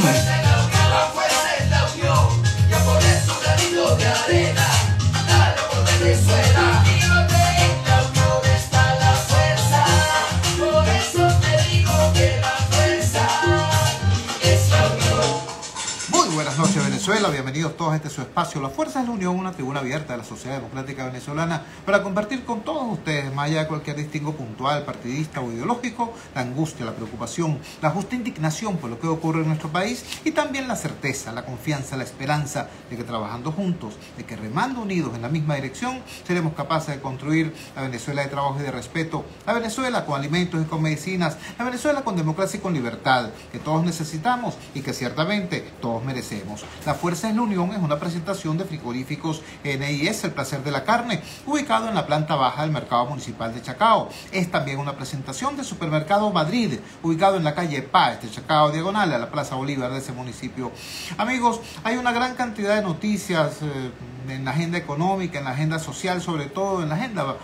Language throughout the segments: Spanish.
fuerza es la unión, la fuerza es la unión. Ya pones un granito de arena, dale por Venezuela. Y donde en la unión está la fuerza, por eso te digo que la fuerza es la unión. Muy buenas noches, Venezuela. Bienvenidos todos a este su espacio. La Fuerza es la Unión, una tribuna abierta de la Sociedad Democrática Venezolana para compartir con todos ustedes, más allá de cualquier distingo puntual, partidista o ideológico, la angustia, la preocupación, la justa indignación por lo que ocurre en nuestro país y también la certeza, la confianza, la esperanza de que trabajando juntos, de que remando unidos en la misma dirección, seremos capaces de construir la Venezuela de trabajo y de respeto, la Venezuela con alimentos y con medicinas, la Venezuela con democracia y con libertad, que todos necesitamos y que ciertamente todos merecemos. La Fuerza es la Unión es una presentación de frigoríficos NIS, el placer de la carne, ubicado en la planta baja del mercado municipal de Chacao. Es también una presentación de Supermercado Madrid, ubicado en la calle Páez de Chacao, diagonal a la Plaza Bolívar de ese municipio. Amigos, hay una gran cantidad de noticias en la agenda económica, en la agenda social, sobre todo en la agenda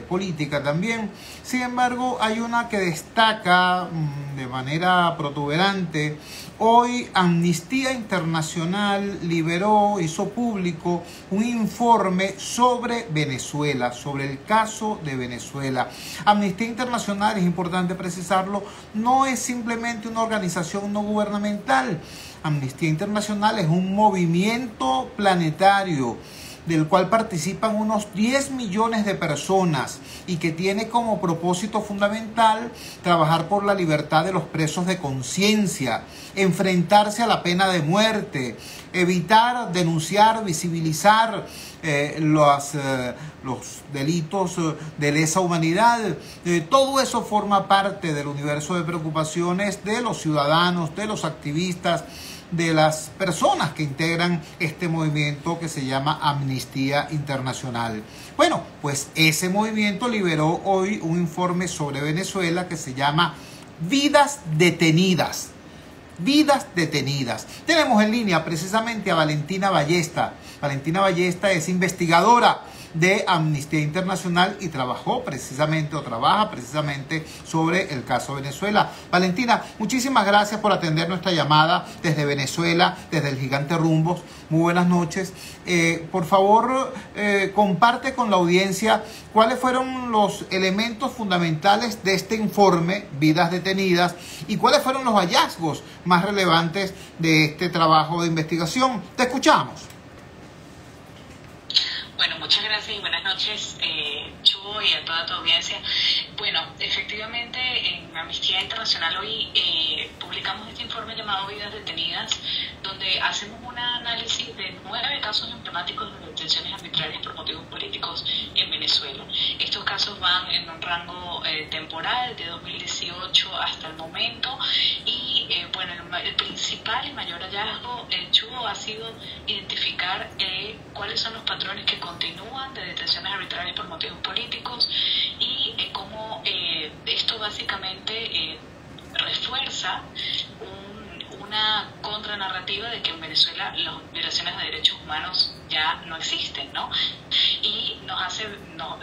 política también. Sin embargo, hay una que destaca de manera protuberante. Hoy Amnistía Internacional hizo público un informe sobre Venezuela, sobre el caso de Venezuela. Amnistía Internacional, es importante precisarlo, no es simplemente una organización no gubernamental. Amnistía Internacional es un movimiento planetario del cual participan unos 10 millones de personas y que tiene como propósito fundamental trabajar por la libertad de los presos de conciencia, enfrentarse a la pena de muerte, evitar, denunciar, visibilizar los delitos de lesa humanidad. Todo eso forma parte del universo de preocupaciones de los ciudadanos, de los activistas, de las personas que integran este movimiento que se llama Amnistía Internacional. Bueno, pues ese movimiento liberó hoy un informe sobre Venezuela que se llama Vidas Detenidas. Vidas detenidas. Tenemos en línea precisamente a Valentina Ballesta. Valentina Ballesta es investigadora de Amnistía Internacional y trabaja precisamente sobre el caso Venezuela. Valentina, muchísimas gracias por atender nuestra llamada desde Venezuela, desde el Gigante Rumbos. Muy buenas noches. Por favor, comparte con la audiencia cuáles fueron los elementos fundamentales de este informe, Vidas Detenidas, y cuáles fueron los hallazgos más relevantes de este trabajo de investigación. Te escuchamos. Bueno, muchas gracias y buenas noches, Chugo, y a toda tu audiencia. Bueno, efectivamente, en Amnistía Internacional hoy publicamos este informe llamado Vidas Detenidas, donde hacemos un análisis de 9 casos emblemáticos de detenciones arbitrarias por motivos políticos en Venezuela. Estos casos van en un rango temporal de 2018 hasta el momento y, bueno, el principal y mayor hallazgo, Chugo, ha sido identificar cuáles son los patrones que continúan de detenciones arbitrarias por motivos políticos y cómo esto básicamente refuerza una contranarrativa de que en Venezuela las violaciones de derechos humanos ya no existen, ¿no? Y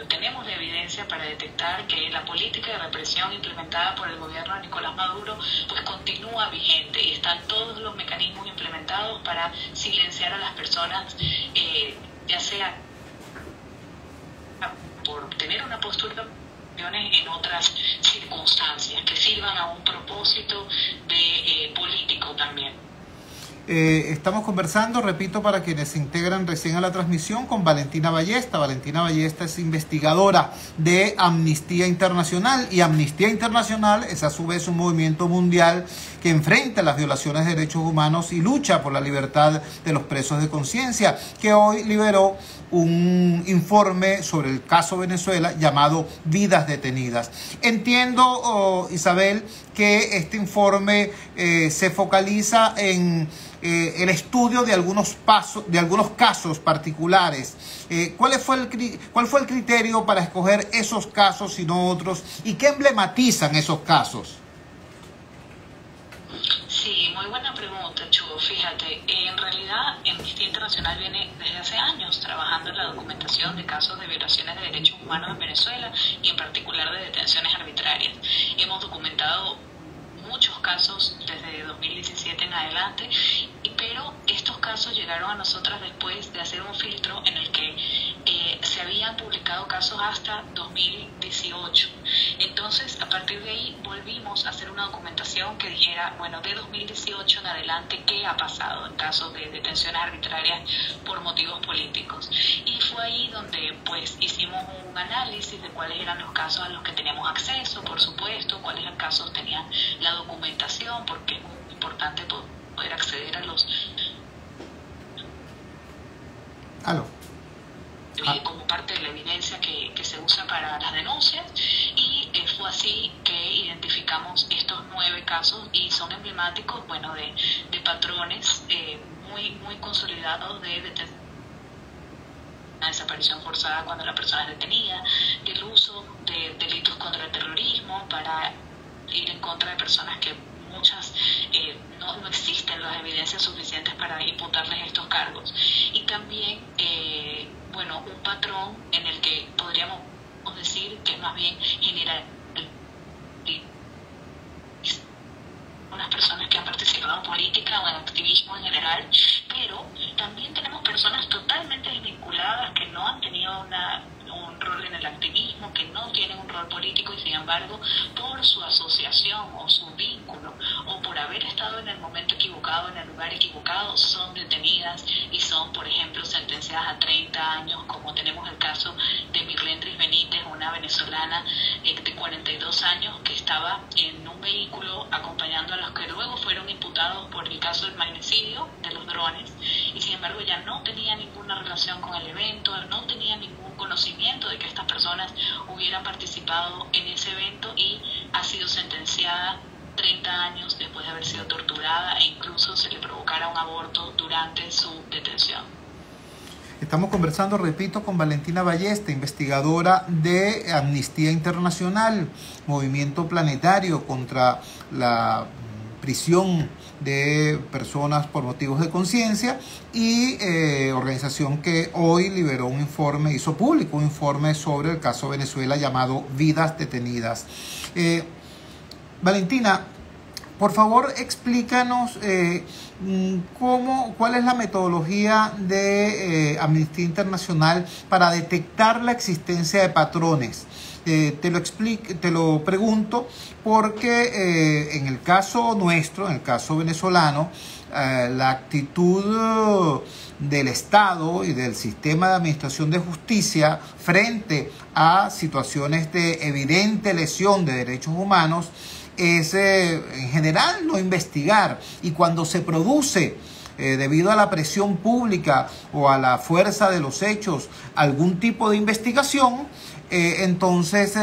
tenemos la evidencia para detectar que la política de represión implementada por el gobierno de Nicolás Maduro pues continúa vigente y están todos los mecanismos implementados para silenciar a las personas, ya sea por tener una postura en otras circunstancias que sirvan a un propósito de político también. Estamos conversando, repito, para quienes se integran recién a la transmisión, con Valentina Ballesta. Valentina Ballesta es investigadora de Amnistía Internacional y Amnistía Internacional es a su vez un movimiento mundial que enfrenta las violaciones de derechos humanos y lucha por la libertad de los presos de conciencia, que hoy liberó un informe sobre el caso Venezuela llamado Vidas Detenidas. Entiendo, Isabel, que este informe se focaliza en el estudio de algunos casos particulares. ¿Cuál fue el criterio para escoger esos casos y no otros? ¿Y qué emblematizan esos casos? Sí, muy buena pregunta, Chugo. Fíjate, en realidad Amnistía Internacional viene desde hace años trabajando en la documentación de casos de violaciones de derechos humanos en Venezuela y en particular de detenciones arbitrarias. Hemos documentado muchos casos casos desde 2017 en adelante, pero estos casos llegaron a nosotras después de hacer un filtro en el que se habían publicado casos hasta 2018. Entonces, a partir de ahí volvimos a hacer una documentación que dijera, bueno, de 2018 en adelante, ¿qué ha pasado en casos de detenciones arbitrarias por motivos políticos? Y fue ahí donde pues hicimos un análisis de cuáles eran los casos a los que teníamos acceso, por supuesto, cuáles casos tenían la documentación, porque es muy importante poder acceder a los... Aló. Como parte de la evidencia que se usa para las denuncias, y fue así que identificamos estos 9 casos, y son emblemáticos, bueno, de patrones muy consolidados de desaparición forzada cuando la persona es detenida, del uso de delitos contra el terrorismo para ir en contra de personas que muchas no existen las evidencias suficientes para imputarles estos cargos, y también bueno, un patrón en el que podríamos decir que es más bien general, unas personas que han participado en política o en activismo en general, pero también tenemos personas totalmente desvinculadas que no han tenido un rol en el activismo, que no tienen un rol político, y sin embargo por su asociación o su vínculo o por haber estado en el momento equivocado, en el lugar equivocado, son detenidas y son, por ejemplo, sentenciadas a 30 años, como tenemos el caso de Mirlendris Benítez, una venezolana de 42 años que estaba en un vehículo acompañando a los que luego fueron imputados por el caso del magnicidio de los drones, y sin embargo ya no tenía ninguna relación con el evento, no tenía ningún conocimiento de que estas personas hubieran participado en ese evento, y ha sido sentenciada 30 años después de haber sido torturada, e incluso se le provocara un aborto durante su detención. Estamos conversando, repito, con Valentina Ballesta, investigadora de Amnistía Internacional, movimiento planetario contra la prisión de personas por motivos de conciencia, y organización que hoy liberó un informe, hizo público un informe sobre el caso Venezuela llamado Vidas Detenidas. Valentina, por favor, explícanos cuál es la metodología de Amnistía Internacional para detectar la existencia de patrones. Te lo pregunto porque en el caso nuestro, en el caso venezolano, la actitud del Estado y del sistema de administración de justicia frente a situaciones de evidente lesión de derechos humanos es en general no investigar, y cuando se produce debido a la presión pública o a la fuerza de los hechos algún tipo de investigación, entonces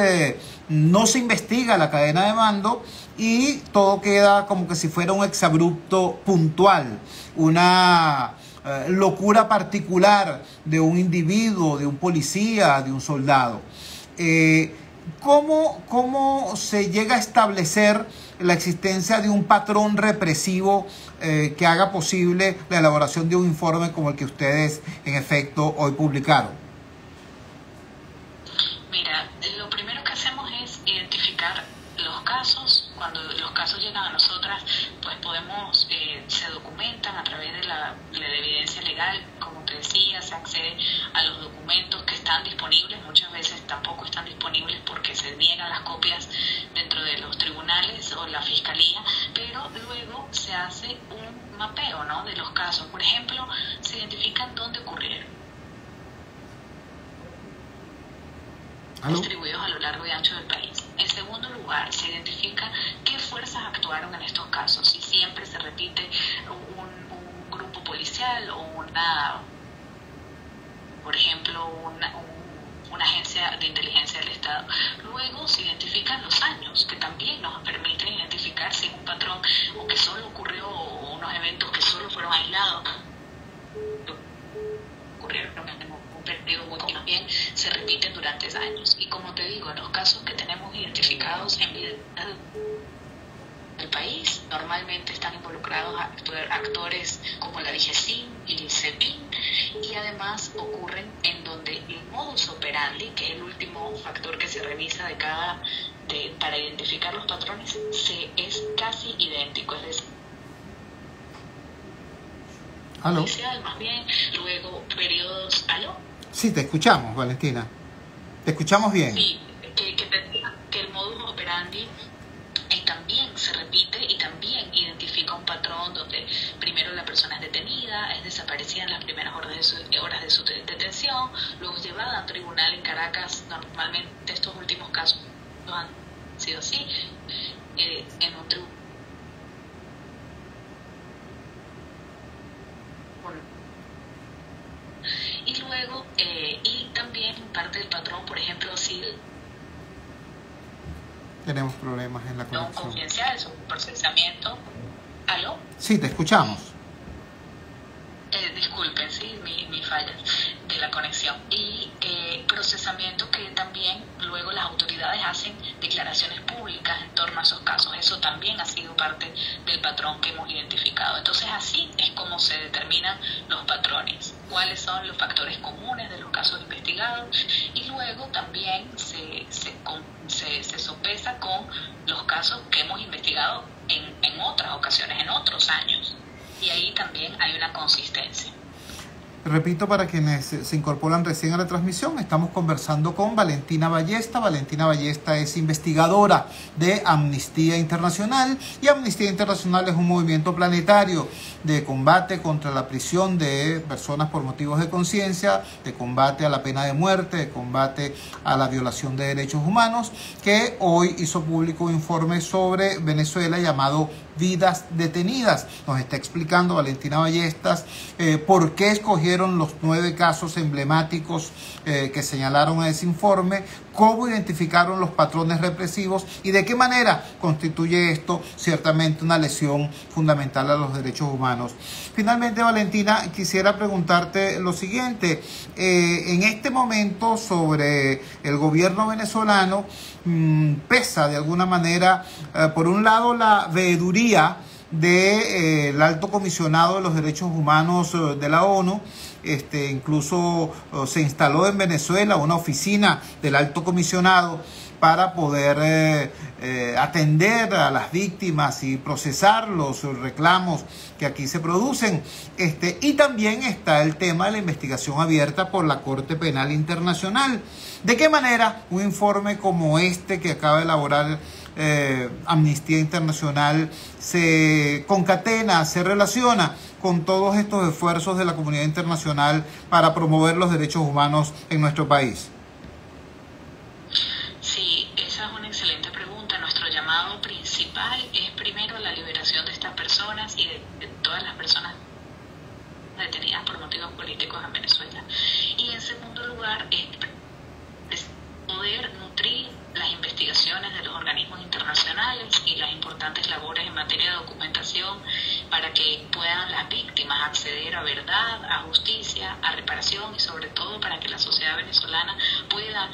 no se investiga la cadena de mando y todo queda como que si fuera un exabrupto puntual, una locura particular de un individuo, de un policía, de un soldado. ¿Cómo se llega a establecer la existencia de un patrón represivo que haga posible la elaboración de un informe como el que ustedes en efecto hoy publicaron? Mira, lo primero que hacemos es identificar los casos. Cuando los casos llegan a nosotras, pues podemos, se documentan a través de la evidencia legal, como te decía, se accede a los documentos que están disponibles, muchas veces tampoco están disponibles porque se niegan las copias dentro de los tribunales o la fiscalía, pero luego se hace un mapeo, ¿no?, de los casos. Por ejemplo, se identifican dónde ocurrieron, distribuidos a lo largo y ancho del país. En segundo lugar, se identifica qué fuerzas actuaron en estos casos, si siempre se repite un grupo policial o por ejemplo, una agencia de inteligencia del Estado. Luego se identifican los años, que también nos permiten identificar si es un patrón o que solo ocurrió, o unos eventos que solo fueron aislados, ocurrieron en un periodo muy corto, también se repiten durante años. Y como te digo, en los casos que tenemos identificados en vida del país, Normalmente están involucrados actores como la DGCIN y el CEPIN, y además ocurren en donde el modus operandi, que es el último factor que se revisa para identificar los patrones, es casi idéntico, es decir, ¿Aló? inicial más bien, luego periodos... ¿Aló? Sí, te escuchamos, Valentina. Te escuchamos bien. Sí, que el modus operandi también se repite y también identifica un patrón donde primero la persona es detenida, es desaparecida en las primeras horas de su detención, luego es llevada a un tribunal en Caracas. Normalmente estos últimos casos han sido así, en un tribunal. Y luego, y también parte del patrón, por ejemplo, si Tenemos problemas en la no conexión. confidencial, es un procesamiento. ¿Aló? Sí, te escuchamos. Disculpen, sí, mi falla de la conexión. Y procesamiento que también luego las autoridades hacen declaraciones públicas en torno a esos casos. Eso también ha sido parte del patrón que hemos identificado. Entonces así es como se determinan los patrones, cuáles son los factores comunes de los casos investigados, y luego también se sopesa con los casos que hemos investigado en otras ocasiones, en otros años. Y ahí también hay una consistencia. Repito, para quienes se incorporan recién a la transmisión, estamos conversando con Valentina Ballesta. Valentina Ballesta es investigadora de Amnistía Internacional, y Amnistía Internacional es un movimiento planetario de combate contra la prisión de personas por motivos de conciencia, de combate a la pena de muerte, de combate a la violación de derechos humanos, que hoy hizo público un informe sobre Venezuela llamado Vidas Detenidas. Nos está explicando Valentina Ballestas por qué escogieron los 9 casos emblemáticos que señalaron a ese informe, cómo identificaron los patrones represivos y de qué manera constituye esto ciertamente una lesión fundamental a los derechos humanos. Finalmente, Valentina, quisiera preguntarte lo siguiente. En este momento sobre el gobierno venezolano pesa de alguna manera, por un lado, la veeduría del alto comisionado de los derechos humanos de la ONU. Incluso se instaló en Venezuela una oficina del alto comisionado para poder atender a las víctimas y procesar los reclamos que aquí se producen. Y también está el tema de la investigación abierta por la Corte Penal Internacional. ¿De qué manera un informe como este que acaba de elaborar Amnistía Internacional se concatena, se relaciona con todos estos esfuerzos de la comunidad internacional para promover los derechos humanos en nuestro país? Sí, esa es una excelente pregunta. Nuestro llamado principal es primero la liberación de estas personas y de todas las personas detenidas por motivos políticos en Venezuela. Y en segundo lugar es poder nutrir las investigaciones de los organismos internacionales y las importantes labores en materia de documentación para que puedan las víctimas acceder a verdad, a justicia, a reparación, y sobre todo para que la sociedad venezolana pueda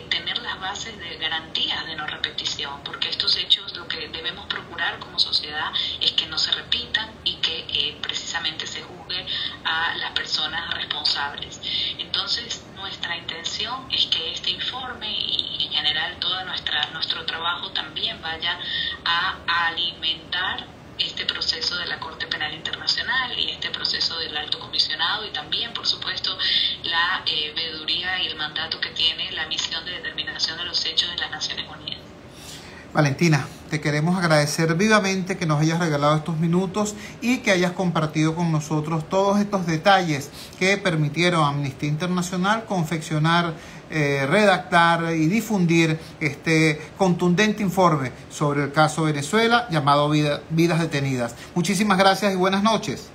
tener las bases de garantías de no repetición, porque estos hechos, lo que debemos procurar como sociedad es que no se repitan y que precisamente se juzgue a las personas responsables. Entonces, nuestra intención es que este informe y en general todo nuestro trabajo también vaya a alimentar este proceso de la Corte Penal Internacional y este proceso del Alto Comisionado, y también, por supuesto, la veeduría y el mandato que tiene la misión de determinación de los hechos de las Naciones Unidas. Valentina, te queremos agradecer vivamente que nos hayas regalado estos minutos y que hayas compartido con nosotros todos estos detalles que permitieron a Amnistía Internacional confeccionar, redactar y difundir este contundente informe sobre el caso Venezuela llamado Vidas Detenidas. Muchísimas gracias y buenas noches.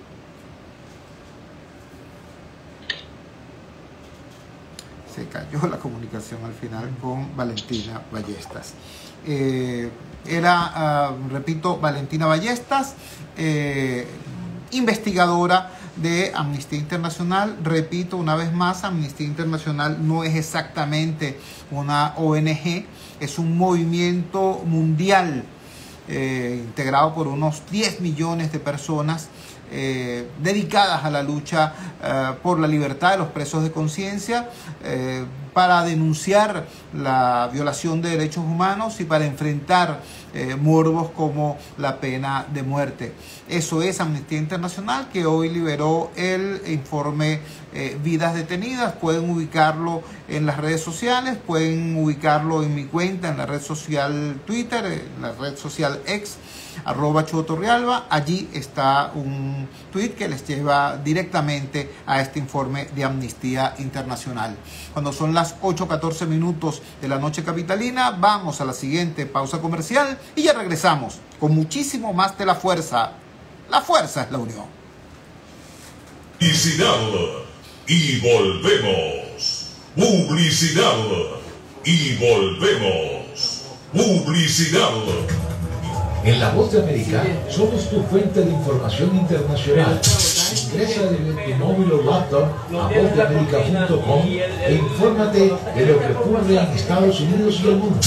Se cayó la comunicación al final con Valentina Ballestas. Repito, Valentina Ballestas, investigadora de Amnistía Internacional. Repito una vez más, Amnistía Internacional no es exactamente una ONG, es un movimiento mundial integrado por unos 10 millones de personas dedicadas a la lucha por la libertad de los presos de conciencia, para denunciar la violación de derechos humanos y para enfrentar morbos como la pena de muerte. Eso es Amnistía Internacional, que hoy liberó el informe Vidas Detenidas. Pueden ubicarlo en las redes sociales, pueden ubicarlo en mi cuenta, en la red social Twitter, en la red social X, @Chotorrealba. Allí está un tweet que les lleva directamente a este informe de Amnistía Internacional. Cuando son las 8:14 minutos de la noche capitalina, vamos a la siguiente pausa comercial y ya regresamos con muchísimo más de La Fuerza. La fuerza es la unión. Publicidad y volvemos. Publicidad y volvemos. Publicidad. En La Voz de América somos tu fuente de información internacional. Ingresa desde tu móvil o laptop a vozdeamerica.com e infórmate de lo que ocurre en Estados Unidos y el mundo.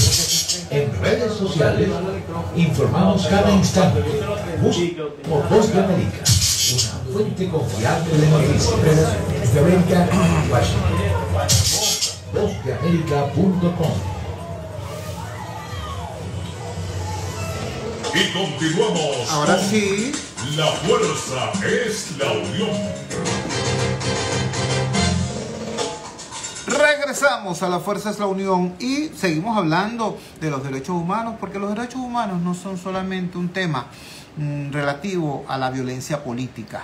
En redes sociales informamos cada instante. Busca como Voz de América, una fuente confiable de noticias. Desde América, Washington. Vozdeamerica.com. Y continuamos. Ahora con sí. La fuerza es la unión. Regresamos a La Fuerza es la Unión y seguimos hablando de los derechos humanos, porque los derechos humanos no son solamente un tema relativo a la violencia política,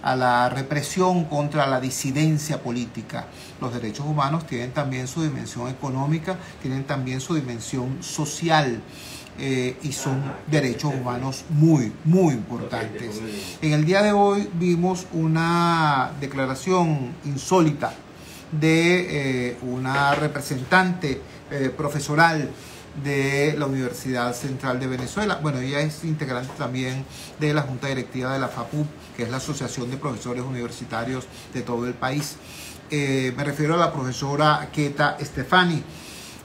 a la represión contra la disidencia política. Los derechos humanos tienen también su dimensión económica, tienen también su dimensión social. Y son derechos humanos muy, muy importantes. En el día de hoy vimos una declaración insólita de una representante profesoral de la Universidad Central de Venezuela. Bueno, ella es integrante también de la Junta Directiva de la FAPUP, que es la Asociación de Profesores Universitarios de todo el país. Me refiero a la profesora Queta Stefani.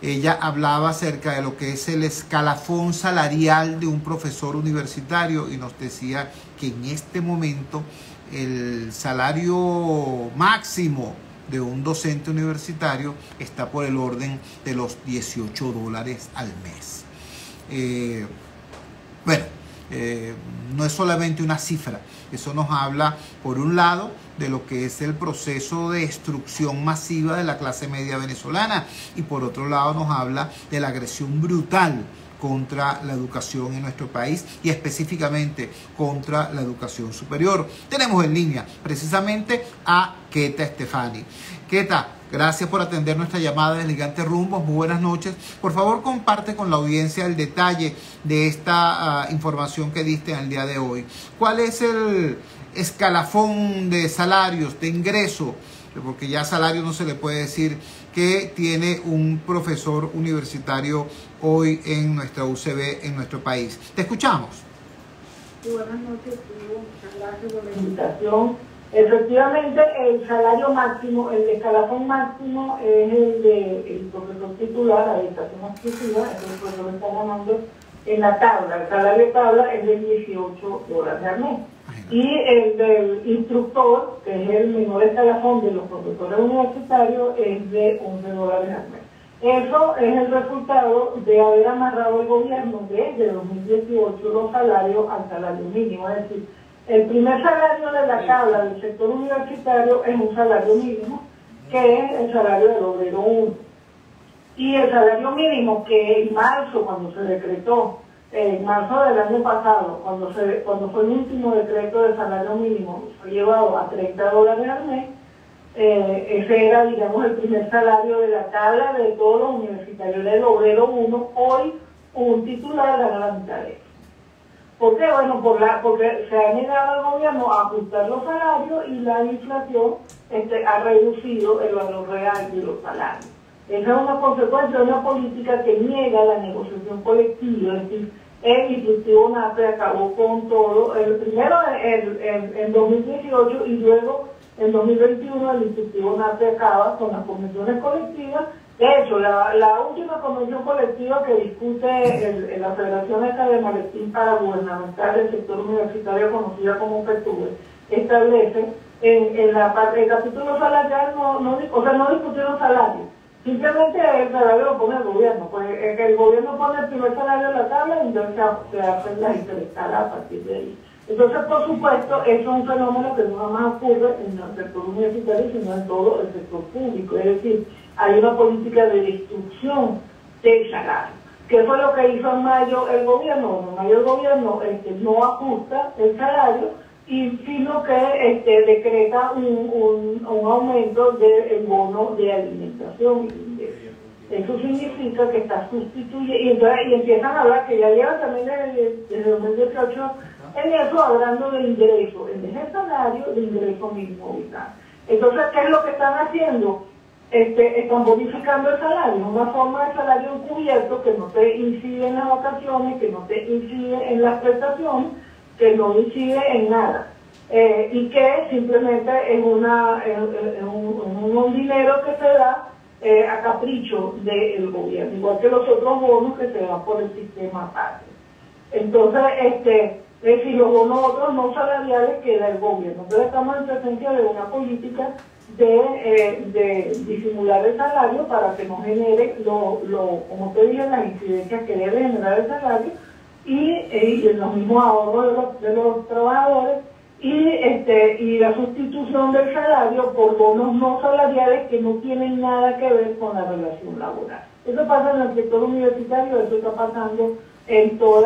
Ella hablaba acerca de lo que es el escalafón salarial de un profesor universitario y nos decía que en este momento el salario máximo de un docente universitario está por el orden de los $18 al mes. No es solamente una cifra, eso nos habla, por un lado, de lo que es el proceso de destrucción masiva de la clase media venezolana y por otro lado nos habla de la agresión brutal contra la educación en nuestro país y específicamente contra la educación superior. Tenemos en línea precisamente a Queta Stefani. Queta, gracias por atender nuestra llamada de Gigante Rumbos. Muy buenas noches. Por favor, comparte con la audiencia el detalle de esta información que diste en el día de hoy. ¿Cuál es el escalafón de salarios, de ingreso, porque ya salario no se le puede decir, que tiene un profesor universitario hoy en nuestra UCB, en nuestro país? Te escuchamos. Buenas noches, muchas gracias por la invitación. Efectivamente, el salario máximo, el escalafón máximo es el del profesor titular, la dedicación exclusiva, el profesor está ganando en la tabla, el salario de tabla es de $18 al mes. Y el del instructor, que es el menor escalafón de los profesores universitarios, es de $11 al mes. Eso es el resultado de haber amarrado el gobierno desde 2018 los salarios al salario mínimo. Es decir, el primer salario de la tabla del sector universitario es un salario mínimo, que es el salario del obrero 1. Y el salario mínimo, que en marzo, cuando se decretó, en marzo del año pasado, cuando fue el último decreto de salario mínimo, fue llevado a $30 al mes, ese era, digamos, el primer salario de la tabla de todos los universitarios del obrero 1. Hoy un titular gana la mitad de eso. ¿Por qué? Bueno, porque se ha negado el gobierno a ajustar los salarios y la inflación ha reducido el valor real de los salarios. Esa es una consecuencia de una política que niega la negociación colectiva. Es decir, el instructivo NAPE acabó con todo, primero en 2018 y luego en 2021 el instructivo NAPE acaba con las convenciones colectivas De hecho, la última convención colectiva que discute la Federación esta de Maletín para Gubernamental del Sector Universitario, conocida como FETUBE, establece en la parte del capítulo salarial, no discutieron salario, simplemente el salario lo pone el gobierno, pues el gobierno pone el primer salario en la tabla y entonces se hacen las interescadas a partir de ahí. Entonces, por supuesto, eso es un fenómeno que no nada más ocurre en el sector universitario, sino en todo el sector público, es decir, hay una política de destrucción del salario. ¿Qué fue lo que hizo en mayo el gobierno? Bueno, en mayo el gobierno no ajusta el salario, sino que decreta un aumento del bono de alimentación. Eso significa que está sustituyendo, y empiezan a hablar, que ya llevan también desde 2018 en eso, hablando de ingreso, en vez de salario, de ingreso mínimo vital. Entonces, ¿qué es lo que están haciendo? Están bonificando el salario, una forma de salario encubierto que no te incide en las vacaciones, que no te incide en las prestaciones, que no incide en nada, y que simplemente es un dinero que se da a capricho del gobierno, igual que los otros bonos que se dan por el sistema patrio. Entonces, es decir, los bonos otros no salariales que da el gobierno. Entonces estamos en presencia de una política de disimular el salario para que no genere, como te dije, las incidencias que debe generar el salario y los mismos ahorros de los trabajadores y la sustitución del salario por bonos no salariales que no tienen nada que ver con la relación laboral. Eso pasa en el sector universitario, eso está pasando en todo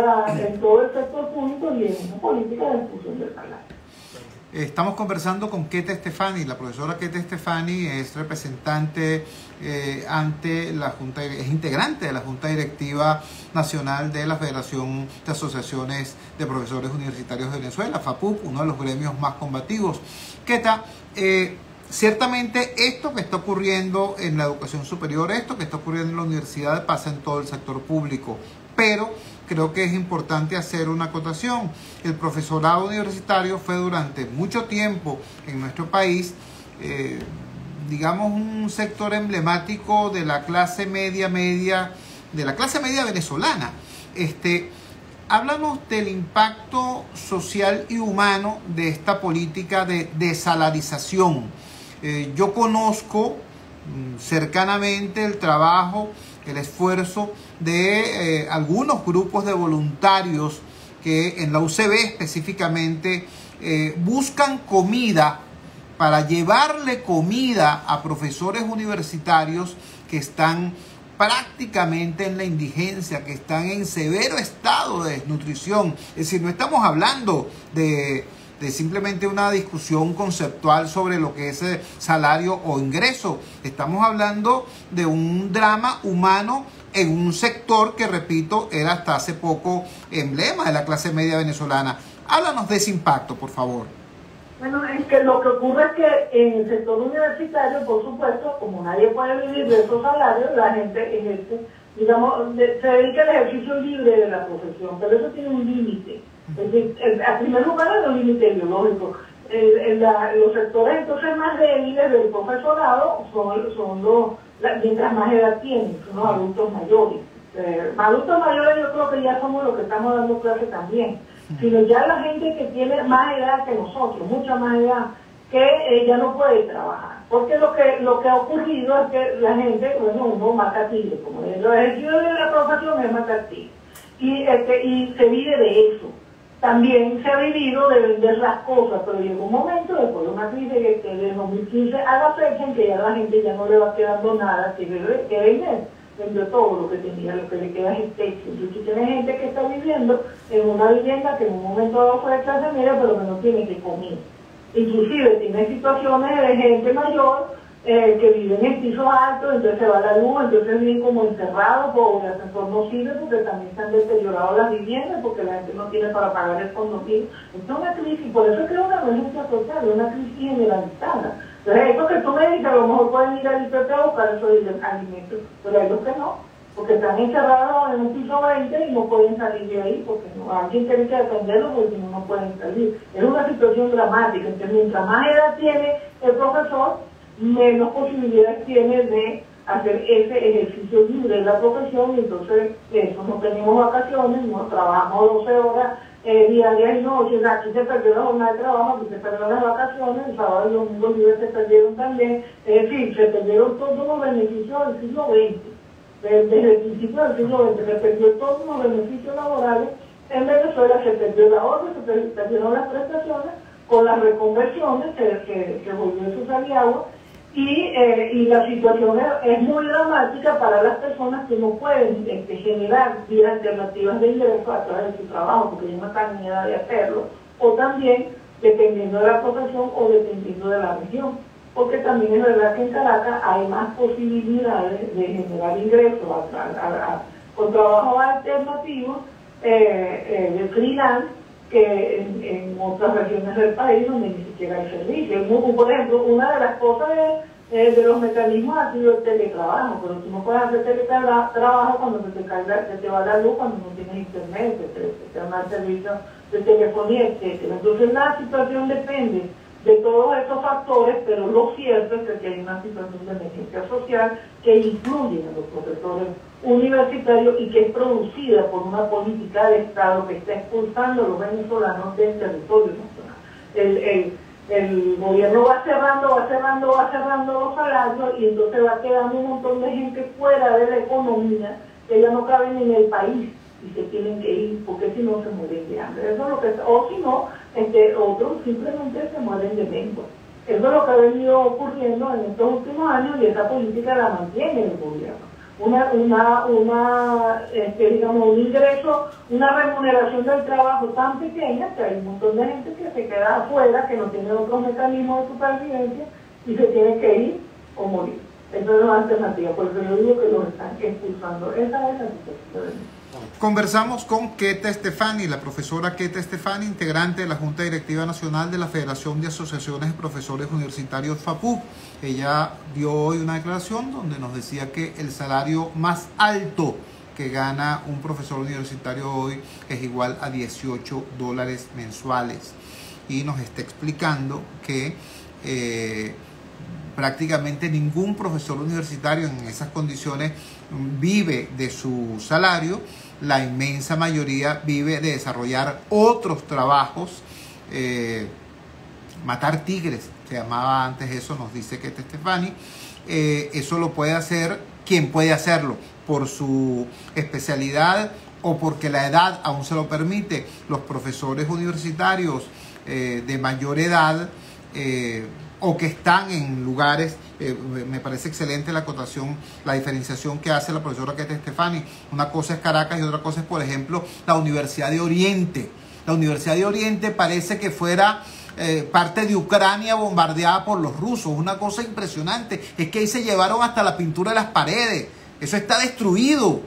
el sector público y en una política de exclusión del salario. Estamos conversando con Keta Stefani. La profesora Keta Stefani es representante ante la Junta, es integrante de la Junta Directiva Nacional de la Federación de Asociaciones de Profesores Universitarios de Venezuela, FAPUP, uno de los gremios más combativos. Keta, ciertamente esto que está ocurriendo en la educación superior, esto que está ocurriendo en la universidad pasa en todo el sector público, pero creo que es importante hacer una acotación. El profesorado universitario fue durante mucho tiempo en nuestro país, digamos, un sector emblemático de la clase media venezolana. Háblanos del impacto social y humano de esta política de desalarización. Yo conozco cercanamente el trabajo, el esfuerzo de algunos grupos de voluntarios que en la UCB específicamente buscan comida para llevarle comida a profesores universitarios que están prácticamente en la indigencia, que están en severo estado de desnutrición. Es decir, no estamos hablando de simplemente una discusión conceptual sobre lo que es salario o ingreso. Estamos hablando de un drama humano en un sector que, repito, era hasta hace poco emblema de la clase media venezolana. Háblanos de ese impacto, por favor. Bueno, es que lo que ocurre es que en el sector universitario, por supuesto, como nadie puede vivir de esos salarios, la gente digamos, se dedica al ejercicio libre de la profesión, pero eso tiene un límite. Es decir, a primer lugar hay un límite biológico. Los sectores entonces más débiles del profesorado son mientras más edad tienen, son los adultos mayores. Adultos mayores yo creo que ya somos los que estamos dando clase también, sino ya la gente que tiene más edad que nosotros, mucha más edad, que ya no puede trabajar. Porque lo que ha ocurrido es que la gente, bueno, uno mata tigres, como el ejercicio de la profesión es matar tigres, y se vive de eso. También se ha vivido de vender las cosas, pero llegó un momento, después de una crisis de 2015 a la fecha, en que ya la gente ya no le va quedando nada que vender. Vendió todo lo que tenía, lo que le queda es el techo. Entonces tiene gente que está viviendo en una vivienda que en un momento dado fue de clase media, pero que no tiene que comer. Inclusive tiene situaciones de gente mayor que vive en pisos altos, entonces se va la luz, entonces viven como encerrados, porque el ascensor no sirve, porque también se han deteriorado las viviendas, porque la gente no tiene para pagar el condominio. Esto es una crisis, por eso creo una emergencia social, una crisis generalizada. Entonces, esto que tú me dices, a lo mejor pueden ir al IPP a buscar esos alimentos, pero hay los que no, porque están encerrados en un piso 20 y no pueden salir de ahí, porque alguien tiene que defenderlos, porque si no, no pueden salir. Es una situación dramática. Entonces, mientras más edad tiene el profesor, menos posibilidades tiene de hacer ese ejercicio libre de la profesión, y entonces eso, no tenemos vacaciones, no trabajamos 12 horas diarias y noches, aquí se perdió la jornada de trabajo, aquí se perdieron las vacaciones, el sábado y el domingo libres se perdieron también, es decir, se perdieron todos los beneficios del siglo XX, desde el principio del siglo XX, se perdió todos los beneficios laborales. En Venezuela se perdió la orden, se perdieron las prestaciones con las reconversiones que volvió a usar el agua, y la situación es muy dramática para las personas que no pueden generar vías alternativas de ingreso a través de su trabajo, porque ya no están en edad de hacerlo, o también dependiendo de la profesión o dependiendo de la región, porque también es verdad que en Caracas hay más posibilidades de generar ingresos con trabajos alternativos de freelance que en otras regiones del país donde ni siquiera hay servicio. Por ejemplo, una de las cosas de los mecanismos ha sido el teletrabajo, pero tú no puedes hacer teletrabajo cuando se te va la luz, cuando no tienes internet, se te da el servicio de telefonía, etc. Entonces la situación depende de todos estos factores, pero lo cierto es que hay una situación de emergencia social que incluye a los profesores universitarios y que es producida por una política de Estado que está expulsando a los venezolanos del territorio nacional. El gobierno va cerrando los salarios, y entonces va quedando un montón de gente fuera de la economía que ya no caben en el país y se tienen que ir porque si no se mueren de hambre. Eso es lo que, o si no, otros simplemente se mueren de lengua. Eso es lo que ha venido ocurriendo en estos últimos años, y esa política la mantiene el gobierno. Digamos, un ingreso, una remuneración del trabajo tan pequeña que hay un montón de gente que se queda afuera, que no tiene otros mecanismos de supervivencia y se tiene que ir o morir. Esa es una alternativa, porque yo digo que los están expulsando. Esa es la situación. Conversamos con Keta Estefani, la profesora Keta Estefani, integrante de la Junta Directiva Nacional de la Federación de Asociaciones de Profesores Universitarios FAPU. Ella dio hoy una declaración donde nos decía que el salario más alto que gana un profesor universitario hoy es igual a $18 mensuales. Y nos está explicando que prácticamente ningún profesor universitario en esas condiciones vive de su salario. La inmensa mayoría vive de desarrollar otros trabajos, matar tigres, se llamaba antes eso, nos dice Keta Estefani. Eso lo puede hacer quien puede hacerlo por su especialidad o porque la edad aún se lo permite. Los profesores universitarios de mayor edad o que están en lugares, me parece excelente la acotación, la diferenciación que hace la profesora Keta Estefani. Una cosa es Caracas y otra cosa es, por ejemplo, la Universidad de Oriente. La Universidad de Oriente parece que fuera parte de Ucrania bombardeada por los rusos. Una cosa impresionante. Es que ahí se llevaron hasta la pintura de las paredes. Eso está destruido.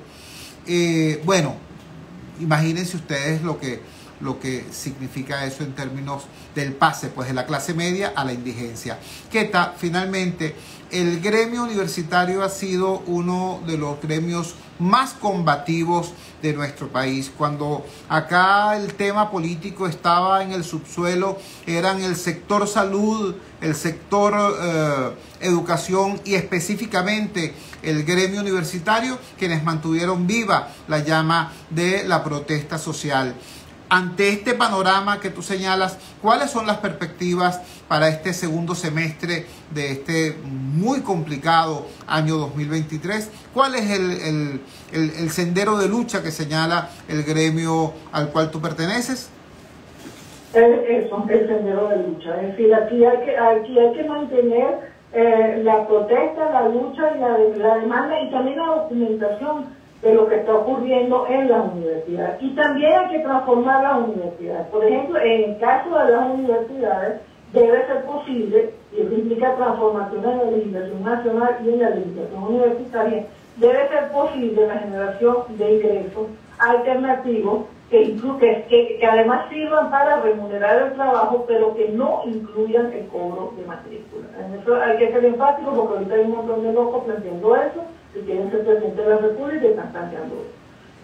Bueno, imagínense ustedes lo que significa eso en términos del pase, pues de la clase media a la indigencia. Keta, finalmente, el gremio universitario ha sido uno de los gremios más combativos de nuestro país. Cuando acá el tema político estaba en el subsuelo, eran el sector salud, el sector educación y específicamente el gremio universitario quienes mantuvieron viva la llama de la protesta social. Ante este panorama que tú señalas, ¿cuáles son las perspectivas para este segundo semestre de este muy complicado año 2023? ¿Cuál es el sendero de lucha que señala el gremio al cual tú perteneces? Eso, el sendero de lucha. Es decir, aquí hay que mantener la protesta, la lucha y la demanda, y también la documentación de lo que está ocurriendo en las universidades. Y también hay que transformar las universidades. Por ejemplo, en el caso de las universidades, debe ser posible, y eso implica transformaciones en la legislación nacional y en la legislación universitaria, debe ser posible la generación de ingresos alternativos que además sirvan para remunerar el trabajo, pero que no incluyan el cobro de matrícula. En eso hay que ser enfático, porque ahorita hay un montón de locos planteando eso, que quieren ser presidente de la República y están planteando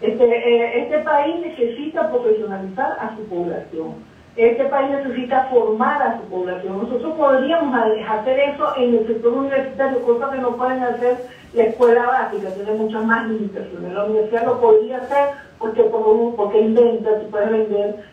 eso. Este país necesita profesionalizar a su población. Este país necesita formar a su población. Nosotros podríamos hacer eso en el sector universitario, cosa que no pueden hacer la escuela básica, tiene muchas más limitaciones. La universidad lo podría hacer porque inventa, tú puedes vender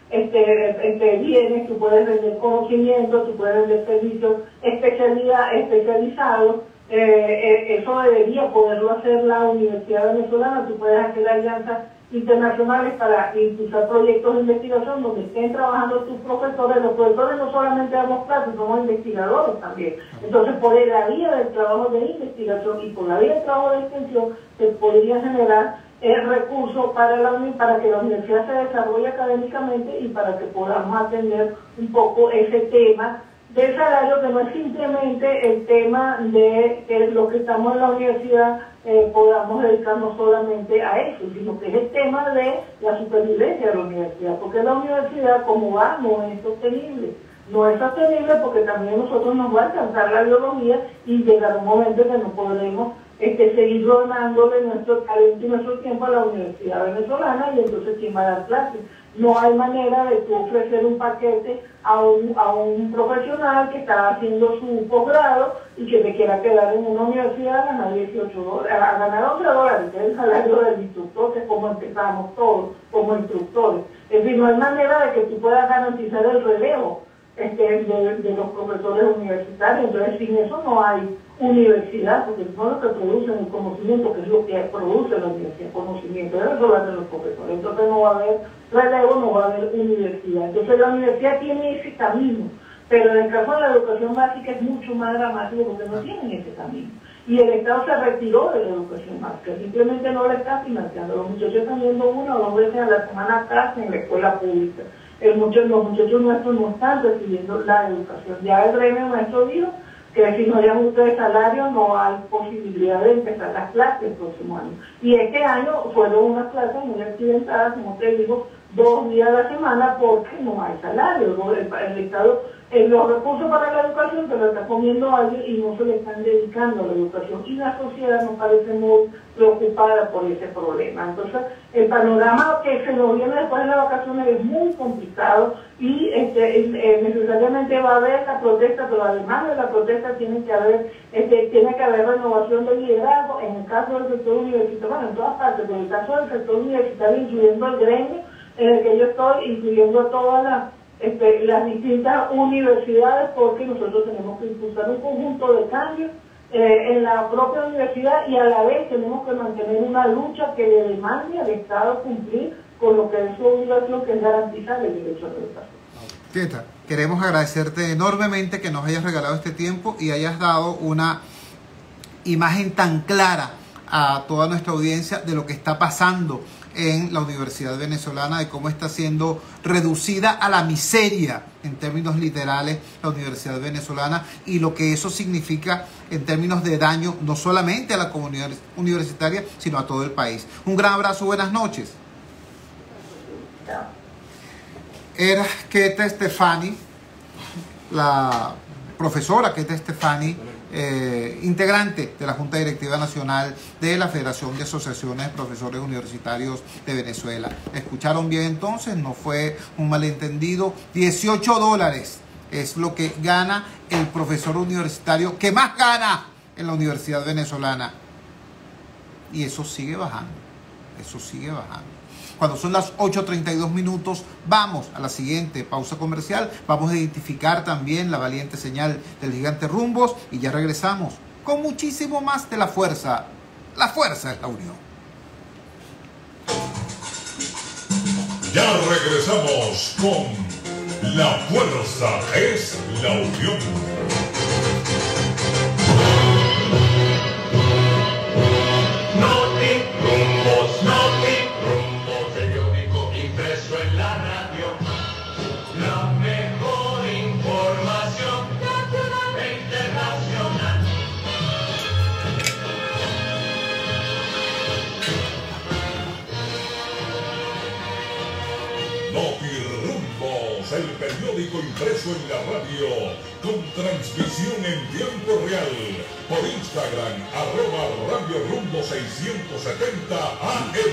bienes, tú puedes vender conocimientos, tú puedes vender servicios especializados. Eso debería poderlo hacer la Universidad Venezolana. Tú puedes hacer alianzas internacionales para impulsar proyectos de investigación donde estén trabajando tus profesores. Los profesores no solamente damos clases, somos investigadores también. Entonces, por la vía del trabajo de investigación y por la vía del trabajo de extensión, se podría generar recursos para que la universidad se desarrolle académicamente y para que podamos atender un poco ese tema del salario, que no es simplemente el tema de que los que estamos en la universidad podamos dedicarnos solamente a eso, sino que es el tema de la supervivencia de la universidad, porque la universidad, como va, no es sostenible. No es sostenible porque también nosotros nos va a alcanzar la biología y llegará un momento en que no podremos seguir donándole nuestro talento y nuestro tiempo a la Universidad Venezolana, y entonces ¿quién va a dar clases? No hay manera de tú ofrecer un paquete a un profesional que está haciendo su posgrado y que se quiera quedar en una universidad a ganar $18, a ganar $11, que es el salario del instructor, que es como empezamos todos, como instructores. Es decir, no hay manera de que tú puedas garantizar el relevo de los profesores universitarios. Entonces, sin eso no hay universidad, porque son los que producen el conocimiento, que es lo que produce la universidad, conocimiento, eso lo hacen los profesores. Entonces no va a haber relevo, no va a haber universidad. Entonces la universidad tiene ese camino, pero en el caso de la educación básica es mucho más dramático porque no tienen ese camino. Y el Estado se retiró de la educación básica, simplemente no la está financiando. Los muchachos están viendo 1 o 2 veces a la semana clase en la escuela pública. Los muchachos nuestros no están recibiendo la educación. Ya el gremio nuestro dijo que si no hay ajuste de salario no hay posibilidad de empezar las clases el próximo año. Y este año fueron unas clases muy accidentadas, como te digo, 2 días a la semana porque no hay salario. El Estado, los recursos para la educación se lo está comiendo alguien y no se le están dedicando a la educación. Y la sociedad nos parece muy preocupada por ese problema. Entonces, el panorama que se nos viene después de las vacaciones es muy complicado y necesariamente va a haber la protesta, pero además de la protesta tiene que haber renovación de liderazgo. En el caso del sector universitario, bueno, en todas partes, pero en el caso del sector universitario, incluyendo el gremio en el que yo estoy, incluyendo todas las distintas universidades, porque nosotros tenemos que impulsar un conjunto de cambios en la propia universidad y a la vez tenemos que mantener una lucha que le demande al Estado cumplir con lo que es su obligación, que es garantizar el derecho a la educación. Tieta, queremos agradecerte enormemente que nos hayas regalado este tiempo y hayas dado una imagen tan clara a toda nuestra audiencia de lo que está pasando en la Universidad Venezolana, de cómo está siendo reducida a la miseria en términos literales la Universidad Venezolana y lo que eso significa en términos de daño no solamente a la comunidad universitaria sino a todo el país. Un gran abrazo, buenas noches. Era Keta Stefani, la profesora Keta Stefani, integrante de la Junta Directiva Nacional de la Federación de Asociaciones de Profesores Universitarios de Venezuela. ¿Escucharon bien entonces? No fue un malentendido. $18 es lo que gana el profesor universitario que más gana en la Universidad Venezolana. Y eso sigue bajando. Eso sigue bajando. Cuando son las 8:32 minutos, vamos a la siguiente pausa comercial. Vamos a identificar también la valiente señal del gigante Rumbos y ya regresamos con muchísimo más de la fuerza. La fuerza es la unión. Ya regresamos con La fuerza es la unión. El periódico impreso en la radio, con transmisión en tiempo real, por Instagram, @Radio Rumbo 670 AM.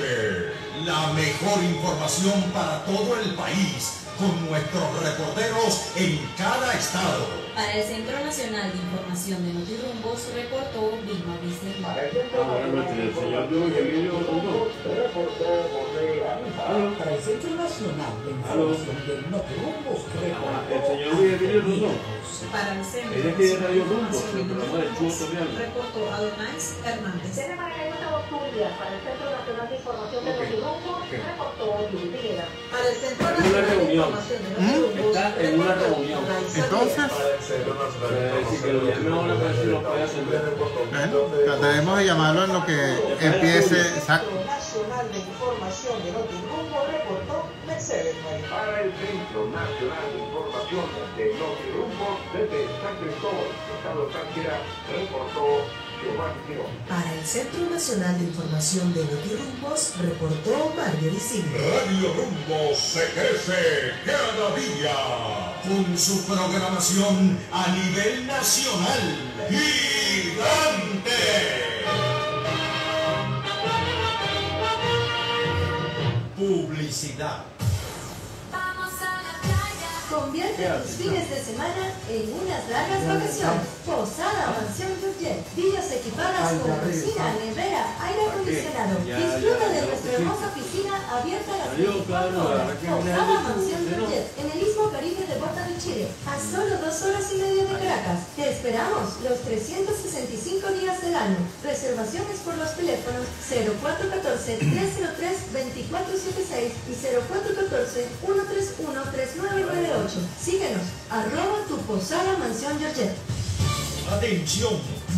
La mejor información para todo el país, con nuestros reporteros en cada estado. Para el Centro Nacional de Información de Notirumbos, reportó Vilma Vicente. Para el Centro Nacional de Información de Notirumbos, reportó José Ariza. Para el Centro Nacional de Información de Notirumbos, reportó el señor Luis Emilio Rondón. Para el Centro Ella que es Radio Rumbo, el programa del Chuo también. reportó además Hernández. Desde Maracaibo, Asturias, para el Centro Nacional de Información de Notirumbos, reportó Luis Rivera. Para el Centro Una Nacional de reunión. Información de Notirumbos, Está en una reunión. Entonces, Si que lo llame ahora para ver si lo puede hacer. trataremos de llamarlo en lo que empiece. Exacto. Nacional de Información de Notirumbos, reportó Mercedes Marín. Para el Centro Nacional de Información de Notirumbos, desde San Cristóbal, Estado Táchira, reportó Giovanni Girón. Para el Centro Nacional de Información de Notirumbos, reportó Mario Vicente. Radio Rumbo se crece cada día. Con su programación a nivel nacional. ¡Gigante! Publicidad. Convierte tus fines de semana en unas largas vacaciones. Posada Mansión Georgette. Villas equipadas con cocina, nevera, aire acondicionado. Disfruta de nuestra hermosa piscina abierta a las 24 horas. Posada Mansión Georgette, en el Istmo Caribe de Bogotá de Chile, a solo 2 horas y media de Caracas. Te esperamos los 365 días del año. Reservaciones por los teléfonos 0414-303-2476 y 0414-131-3998. Síguenos, @ tu Posada Mansión Georgette. Atención,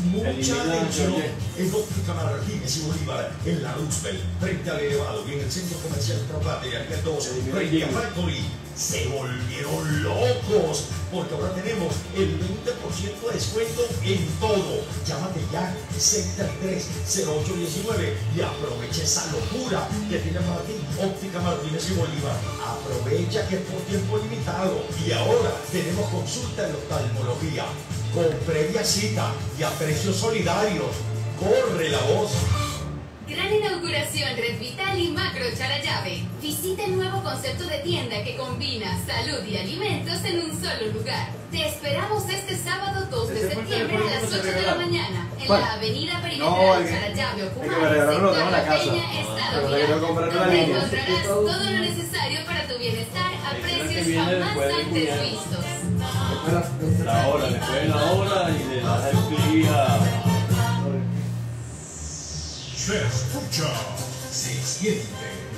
mucha atención. En Óptica Martínez y Bolívar, en la Roosevelt, frente al elevado y en el centro comercial Tropate, al 2, frente a Factory, se volvieron locos, porque ahora tenemos el 20% de descuento en todo. Llámate ya, 633-0819 y aprovecha esa locura que tiene para ti Óptica Martínez y Bolívar. Aprovecha que es por tiempo limitado y ahora tenemos consulta de oftalmología con previa cita y a precios solidarios. ¡Corre la voz! Gran inauguración Red Vital y Macro Charallave. Visita el nuevo concepto de tienda que combina salud y alimentos en un solo lugar. Te esperamos este sábado 2 de septiembre a las 8 de la mañana en la avenida Perimetral Charallave Ocumare, sector La Peña, Estado Miranda, donde encontrarás todo lo necesario para tu bienestar a precios jamás antes vistos. La hora, después de la hora y de la despedida. Se escucha, Se siente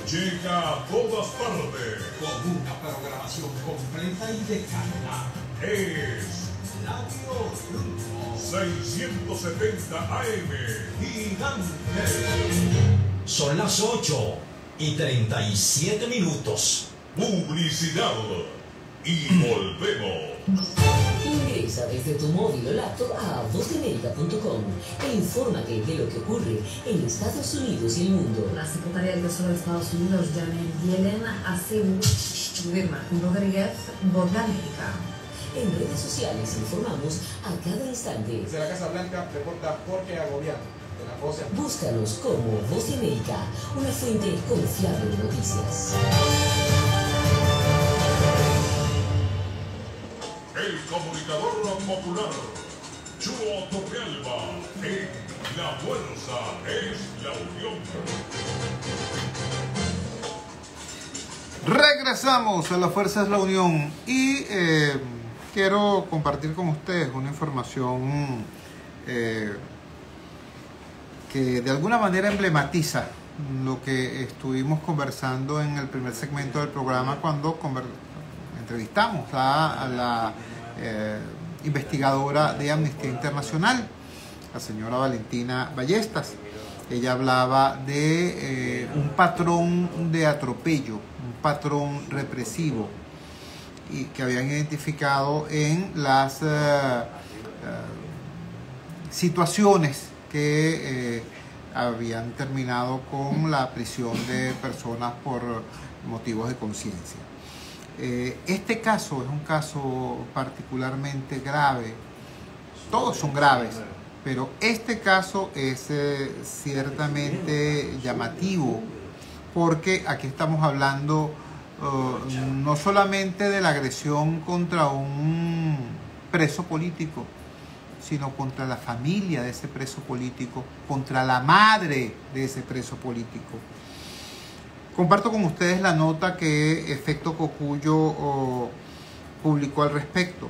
llega a todas partes. con una programación completa y de calidad. Es Radio Rumbo 670 AM. Gigante. Son las 8:37. Publicidad. Y volvemos. Ingresa desde tu móvil o laptop a vozdeamerica.com e infórmate de lo que ocurre en Estados Unidos y el mundo. La secretaria del Tesoro de Estados Unidos, Janet Yellen, asegura Rodríguez, Voz de América. En redes sociales informamos a cada instante. Desde la Casa Blanca reporta Jorge Agobián, de La Voz de América. Búscanos como Voz de América, una fuente confiable de noticias. El comunicador popular, Chuo Torrealba, en La Fuerza es la Unión. Regresamos a La Fuerza es la Unión y quiero compartir con ustedes una información que de alguna manera emblematiza lo que estuvimos conversando en el primer segmento del programa cuando entrevistamos a la investigadora de Amnistía Internacional, la señora Valentina Ballestas. Ella hablaba de un patrón de atropello, un patrón represivo y que habían identificado en las situaciones que habían terminado con la prisión de personas por motivos de conciencia. Este caso es un caso particularmente grave. Todos son graves, pero este caso es ciertamente llamativo porque aquí estamos hablando no solamente de la agresión contra un preso político, sino contra la familia de ese preso político, contra la madre de ese preso político. Comparto con ustedes la nota que Efecto Cocuyo publicó al respecto.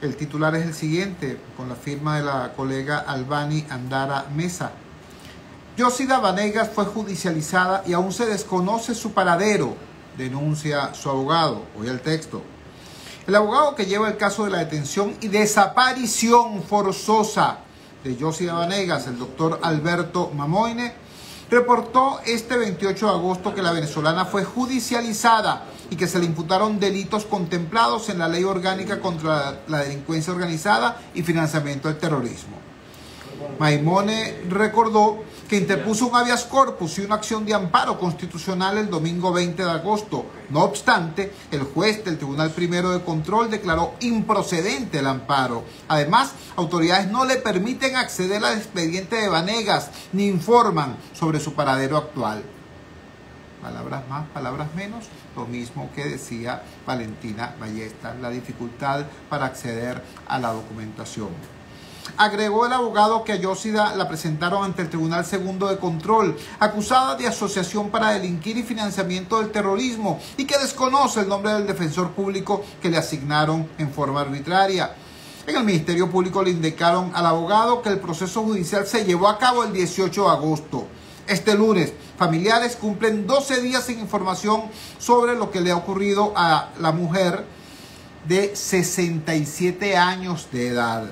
El titular es el siguiente, con la firma de la colega Albani Andara Mesa. Yosida Vanegas fue judicializada y aún se desconoce su paradero, denuncia su abogado. Oye el texto. El abogado que lleva el caso de la detención y desaparición forzosa de Yosida Vanegas, el doctor Alberto Mamoine, reportó este 28 de agosto que la venezolana fue judicializada y que se le imputaron delitos contemplados en la Ley Orgánica contra la Delincuencia Organizada y Financiamiento del Terrorismo. Maimone recordó que interpuso un habeas corpus y una acción de amparo constitucional el domingo 20 de agosto. No obstante, el juez del Tribunal Primero de Control declaró improcedente el amparo. Además, autoridades no le permiten acceder al expediente de Vanegas ni informan sobre su paradero actual. Palabras más, palabras menos, lo mismo que decía Valentina Ballesta, la dificultad para acceder a la documentación. Agregó el abogado que a Yosida la presentaron ante el Tribunal Segundo de Control, acusada de asociación para delinquir y financiamiento del terrorismo, y que desconoce el nombre del defensor público que le asignaron en forma arbitraria. En el Ministerio Público le indicaron al abogado que el proceso judicial se llevó a cabo el 18 de agosto. Este lunes, familiares cumplen 12 días sin información sobre lo que le ha ocurrido a la mujer de 67 años de edad.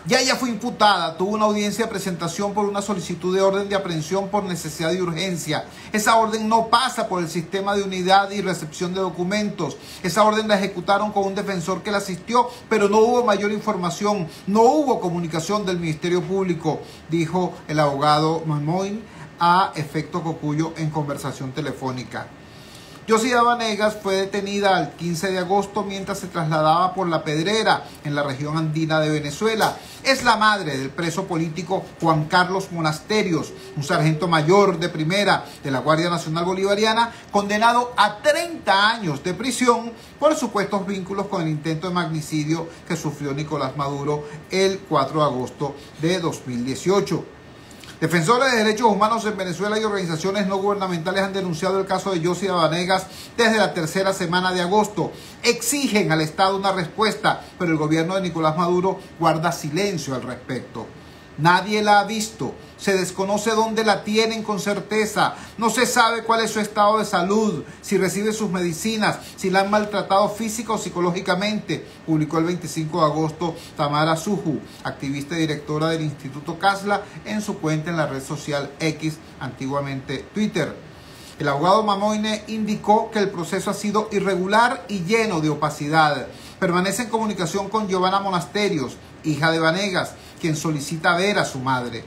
Ya ella fue imputada, tuvo una audiencia de presentación por una solicitud de orden de aprehensión por necesidad de urgencia. Esa orden no pasa por el sistema de unidad y recepción de documentos. Esa orden la ejecutaron con un defensor que la asistió, pero no hubo mayor información, no hubo comunicación del Ministerio Público, dijo el abogado Mamoine a Efecto Cocuyo en conversación telefónica. Yosida Vanegas fue detenida el 15 de agosto mientras se trasladaba por La Pedrera, en la región andina de Venezuela. Es la madre del preso político Juan Carlos Monasterios, un sargento mayor de primera de la Guardia Nacional Bolivariana, condenado a 30 años de prisión por supuestos vínculos con el intento de magnicidio que sufrió Nicolás Maduro el 4 de agosto de 2018. Defensores de derechos humanos en Venezuela y organizaciones no gubernamentales han denunciado el caso de Yosida Vanegas desde la tercera semana de agosto. Exigen al Estado una respuesta, pero el gobierno de Nicolás Maduro guarda silencio al respecto. Nadie la ha visto, se desconoce dónde la tienen con certeza, no se sabe cuál es su estado de salud, si recibe sus medicinas, si la han maltratado física o psicológicamente, publicó el 25 de agosto Tamara Suju, activista y directora del Instituto Casla, en su cuenta en la red social X, antiguamente Twitter. El abogado Mamoine indicó que el proceso ha sido irregular y lleno de opacidad. Permanece en comunicación con Giovanna Monasterios, hija de Vanegas, quien solicita ver a su madre.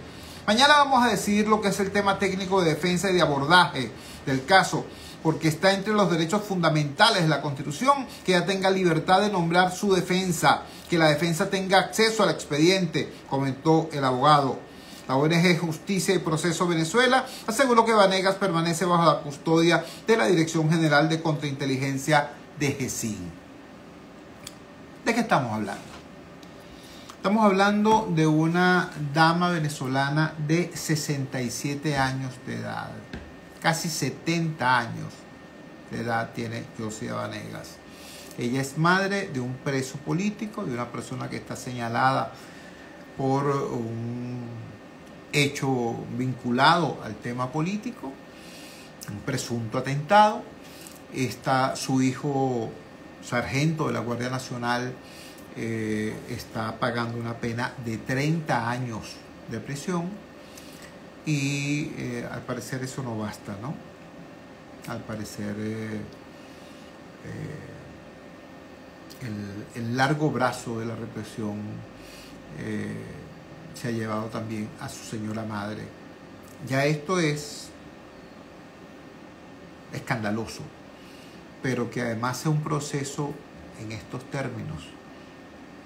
Mañana vamos a decidir lo que es el tema técnico de defensa y de abordaje del caso, porque está entre los derechos fundamentales de la Constitución que ella tenga libertad de nombrar su defensa, que la defensa tenga acceso al expediente, comentó el abogado. La ONG Justicia y Proceso Venezuela aseguró que Vanegas permanece bajo la custodia de la Dirección General de Contrainteligencia de GECIN. ¿De qué estamos hablando? Estamos hablando de una dama venezolana de 67 años de edad. Casi 70 años de edad tiene Yosida Vanegas. Ella es madre de un preso político, de una persona que está señalada por un hecho vinculado al tema político, un presunto atentado. Está su hijo, sargento de la Guardia Nacional, está pagando una pena de 30 años de prisión y al parecer eso no basta, ¿no? Al parecer el largo brazo de la represión se ha llevado también a su señora madre. Ya esto es escandaloso, pero que además sea un proceso en estos términos.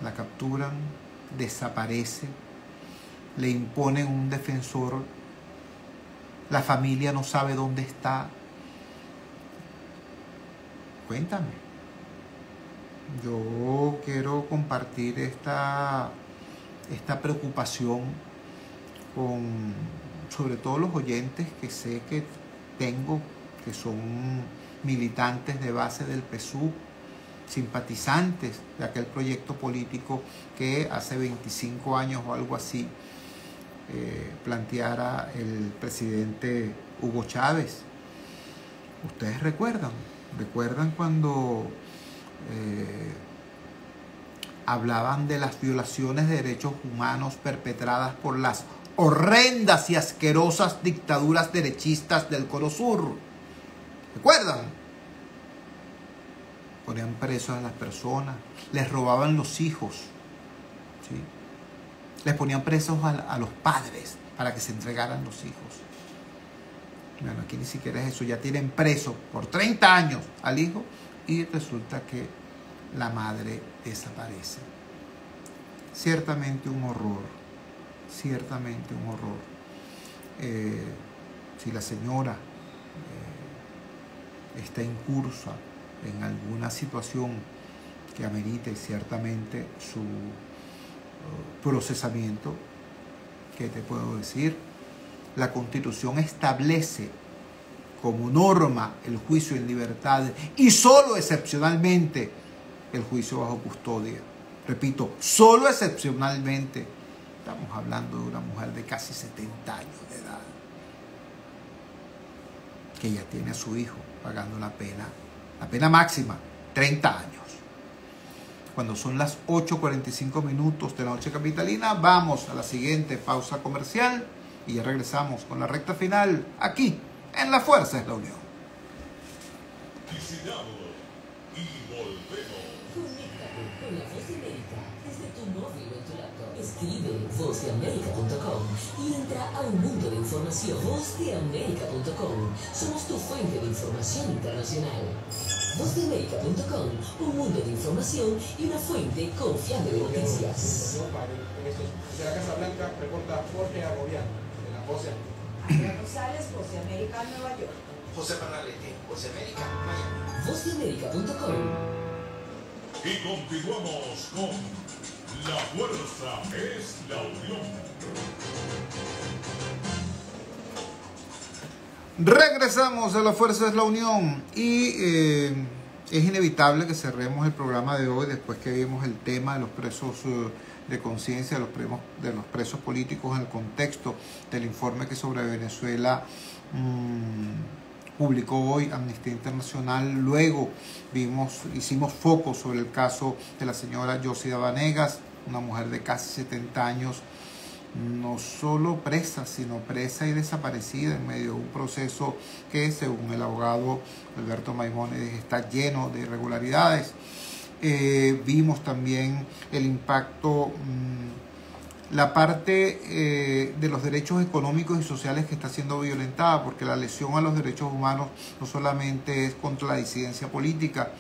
La capturan, desaparece, le imponen un defensor, la familia no sabe dónde está, Cuéntame. Yo quiero compartir esta preocupación con sobre todo los oyentes que sé que tengo, que son militantes de base del PSUV, simpatizantes de aquel proyecto político que hace 25 años o algo así planteara el presidente Hugo Chávez. ¿Ustedes recuerdan cuando hablaban de las violaciones de derechos humanos perpetradas por las horrendas y asquerosas dictaduras derechistas del Cono Sur? ¿Recuerdan? Ponían presos a las personas, les robaban los hijos, ¿sí? Les ponían presos a los padres para que se entregaran los hijos. Bueno, aquí ni siquiera es eso, ya tienen preso por 30 años al hijo y resulta que la madre desaparece. Ciertamente un horror, ciertamente un horror. Si la señora está incursa en alguna situación que amerite ciertamente su procesamiento, ¿qué te puedo decir? La Constitución establece como norma el juicio en libertad y solo excepcionalmente el juicio bajo custodia. Repito, solo excepcionalmente. Estamos hablando de una mujer de casi 70 años de edad que ya tiene a su hijo pagando la pena máxima, 30 años. Cuando son las 8:45 minutos de la noche capitalina, vamos a la siguiente pausa comercial y ya regresamos con la recta final aquí en La Fuerza es la Unión. Y volvemos. Conéctate con la Voz de América desde tu móvil o tu laptop. Escribe vozdeamerica.com y entra a un mundo de información. Vozdeamerica.com. Somos tu fuente de información internacional. Vozdeamerica.com. Un mundo de información y una fuente confiable de noticias. De la Casa Blanca reporta Jorge Agobián, de la Voz de América. Andrea Rosales, Voz de América, Nueva York. José Manalete, Voz de América, Miami. Vozdeamerica.com. Y continuamos con La Fuerza es la Unión. Regresamos a La Fuerza es la Unión y es inevitable que cerremos el programa de hoy después que vimos el tema de los presos de conciencia, de los presos políticos en el contexto del informe que sobre Venezuela publicó hoy Amnistía Internacional. Luego hicimos foco sobre el caso de la señora Yosida Vanegas, una mujer de casi 70 años, no solo presa, sino presa y desaparecida en medio de un proceso que, según el abogado Alberto Maimónides, está lleno de irregularidades. Vimos también el impacto, la parte de los derechos económicos y sociales que está siendo violentada, porque la lesión a los derechos humanos no solamente es contra la disidencia política.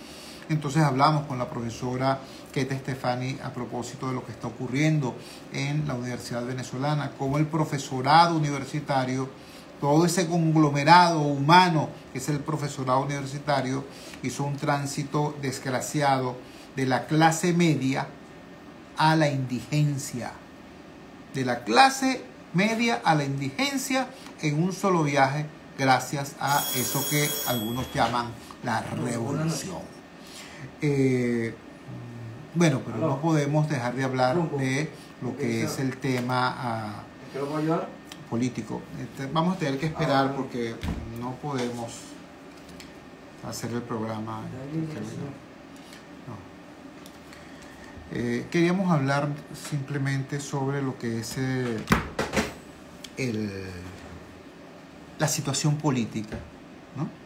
Entonces hablamos con la profesora Keta Stefani a propósito de lo que está ocurriendo en la Universidad Venezolana, cómo el profesorado universitario, todo ese conglomerado humano que es el profesorado universitario, hizo un tránsito desgraciado de la clase media a la indigencia. De la clase media a la indigencia en un solo viaje, gracias a eso que algunos llaman la revolución. Bueno, pero no podemos dejar de hablar de lo que es el tema político. Vamos a tener que esperar porque no podemos hacer el programa. Queríamos hablar simplemente sobre lo que es la situación política, ¿no?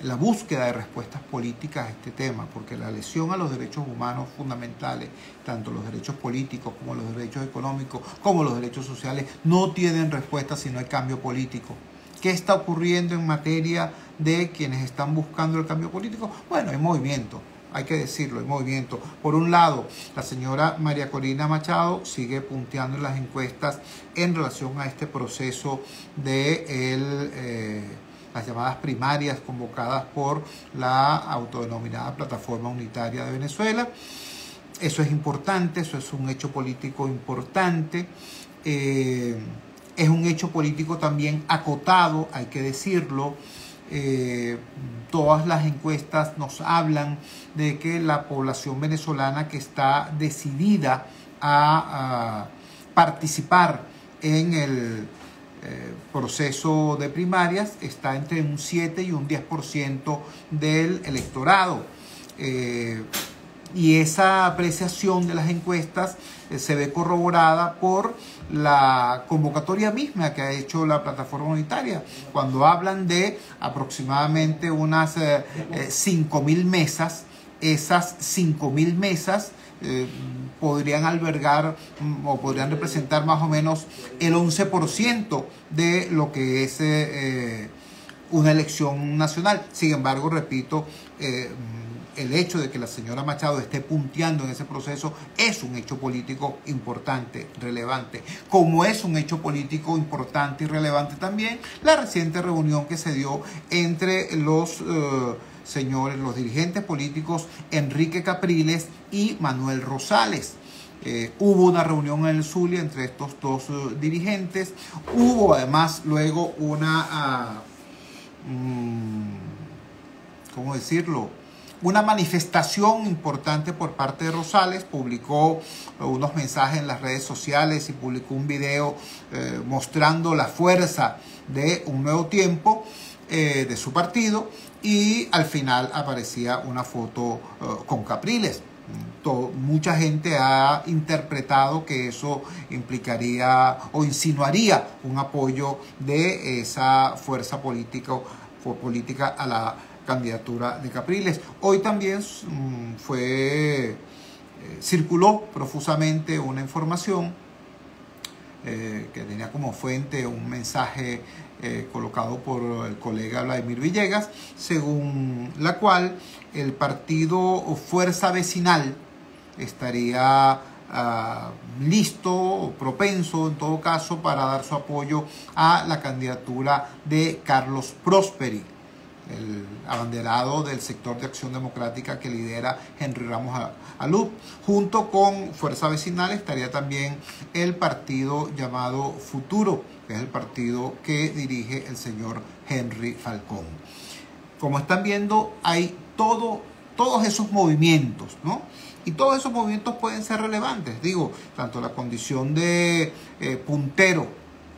La búsqueda de respuestas políticas a este tema, porque la lesión a los derechos humanos fundamentales, tanto los derechos políticos como los derechos económicos, como los derechos sociales, no tienen respuesta si no hay cambio político. ¿Qué está ocurriendo en materia de quienes están buscando el cambio político? Bueno, hay movimiento. Hay que decirlo, el movimiento. Por un lado, la señora María Corina Machado sigue punteando en las las llamadas primarias convocadas por la autodenominada Plataforma Unitaria de Venezuela. Eso es importante, eso es un hecho político importante. Es un hecho político también acotado, hay que decirlo. Todas las encuestas nos hablan de que la población venezolana que está decidida a participar en el proceso de primarias está entre un 7 y un 10% del electorado. Y esa apreciación de las encuestas se ve corroborada por la convocatoria misma que ha hecho la Plataforma Unitaria, cuando hablan de aproximadamente unas 5.000 mesas. Esas 5.000 mesas podrían albergar o podrían representar más o menos el 11% de lo que es una elección nacional. Sin embargo, repito, el hecho de que la señora Machado esté punteando en ese proceso es un hecho político importante, relevante, como es un hecho político importante y relevante también la reciente reunión que se dio entre los los dirigentes políticos Enrique Capriles y Manuel Rosales. Hubo una reunión en el Zulia entre estos dos dirigentes. Hubo además luego una, ¿cómo decirlo?, una manifestación importante por parte de Rosales. Publicó unos mensajes en las redes sociales y publicó un video mostrando la fuerza de Un Nuevo Tiempo, de su partido, y al final aparecía una foto con Capriles. Mucha gente ha interpretado que eso implicaría o insinuaría un apoyo de esa fuerza política a la candidatura de Capriles. Hoy también circuló profusamente una información que tenía como fuente un mensaje colocado por el colega Vladimir Villegas, según la cual el partido Fuerza Vecinal estaría listo, propenso en todo caso, para dar su apoyo a la candidatura de Carlos Prosperi, el abanderado del sector de Acción Democrática que lidera Henry Ramos Alud. Junto con Fuerza Vecinal estaría también el partido llamado Futuro, que es el partido que dirige el señor Henry Falcón. Como están viendo, hay todos esos movimientos, ¿no? Y todos esos movimientos pueden ser relevantes. Digo, tanto la condición de puntero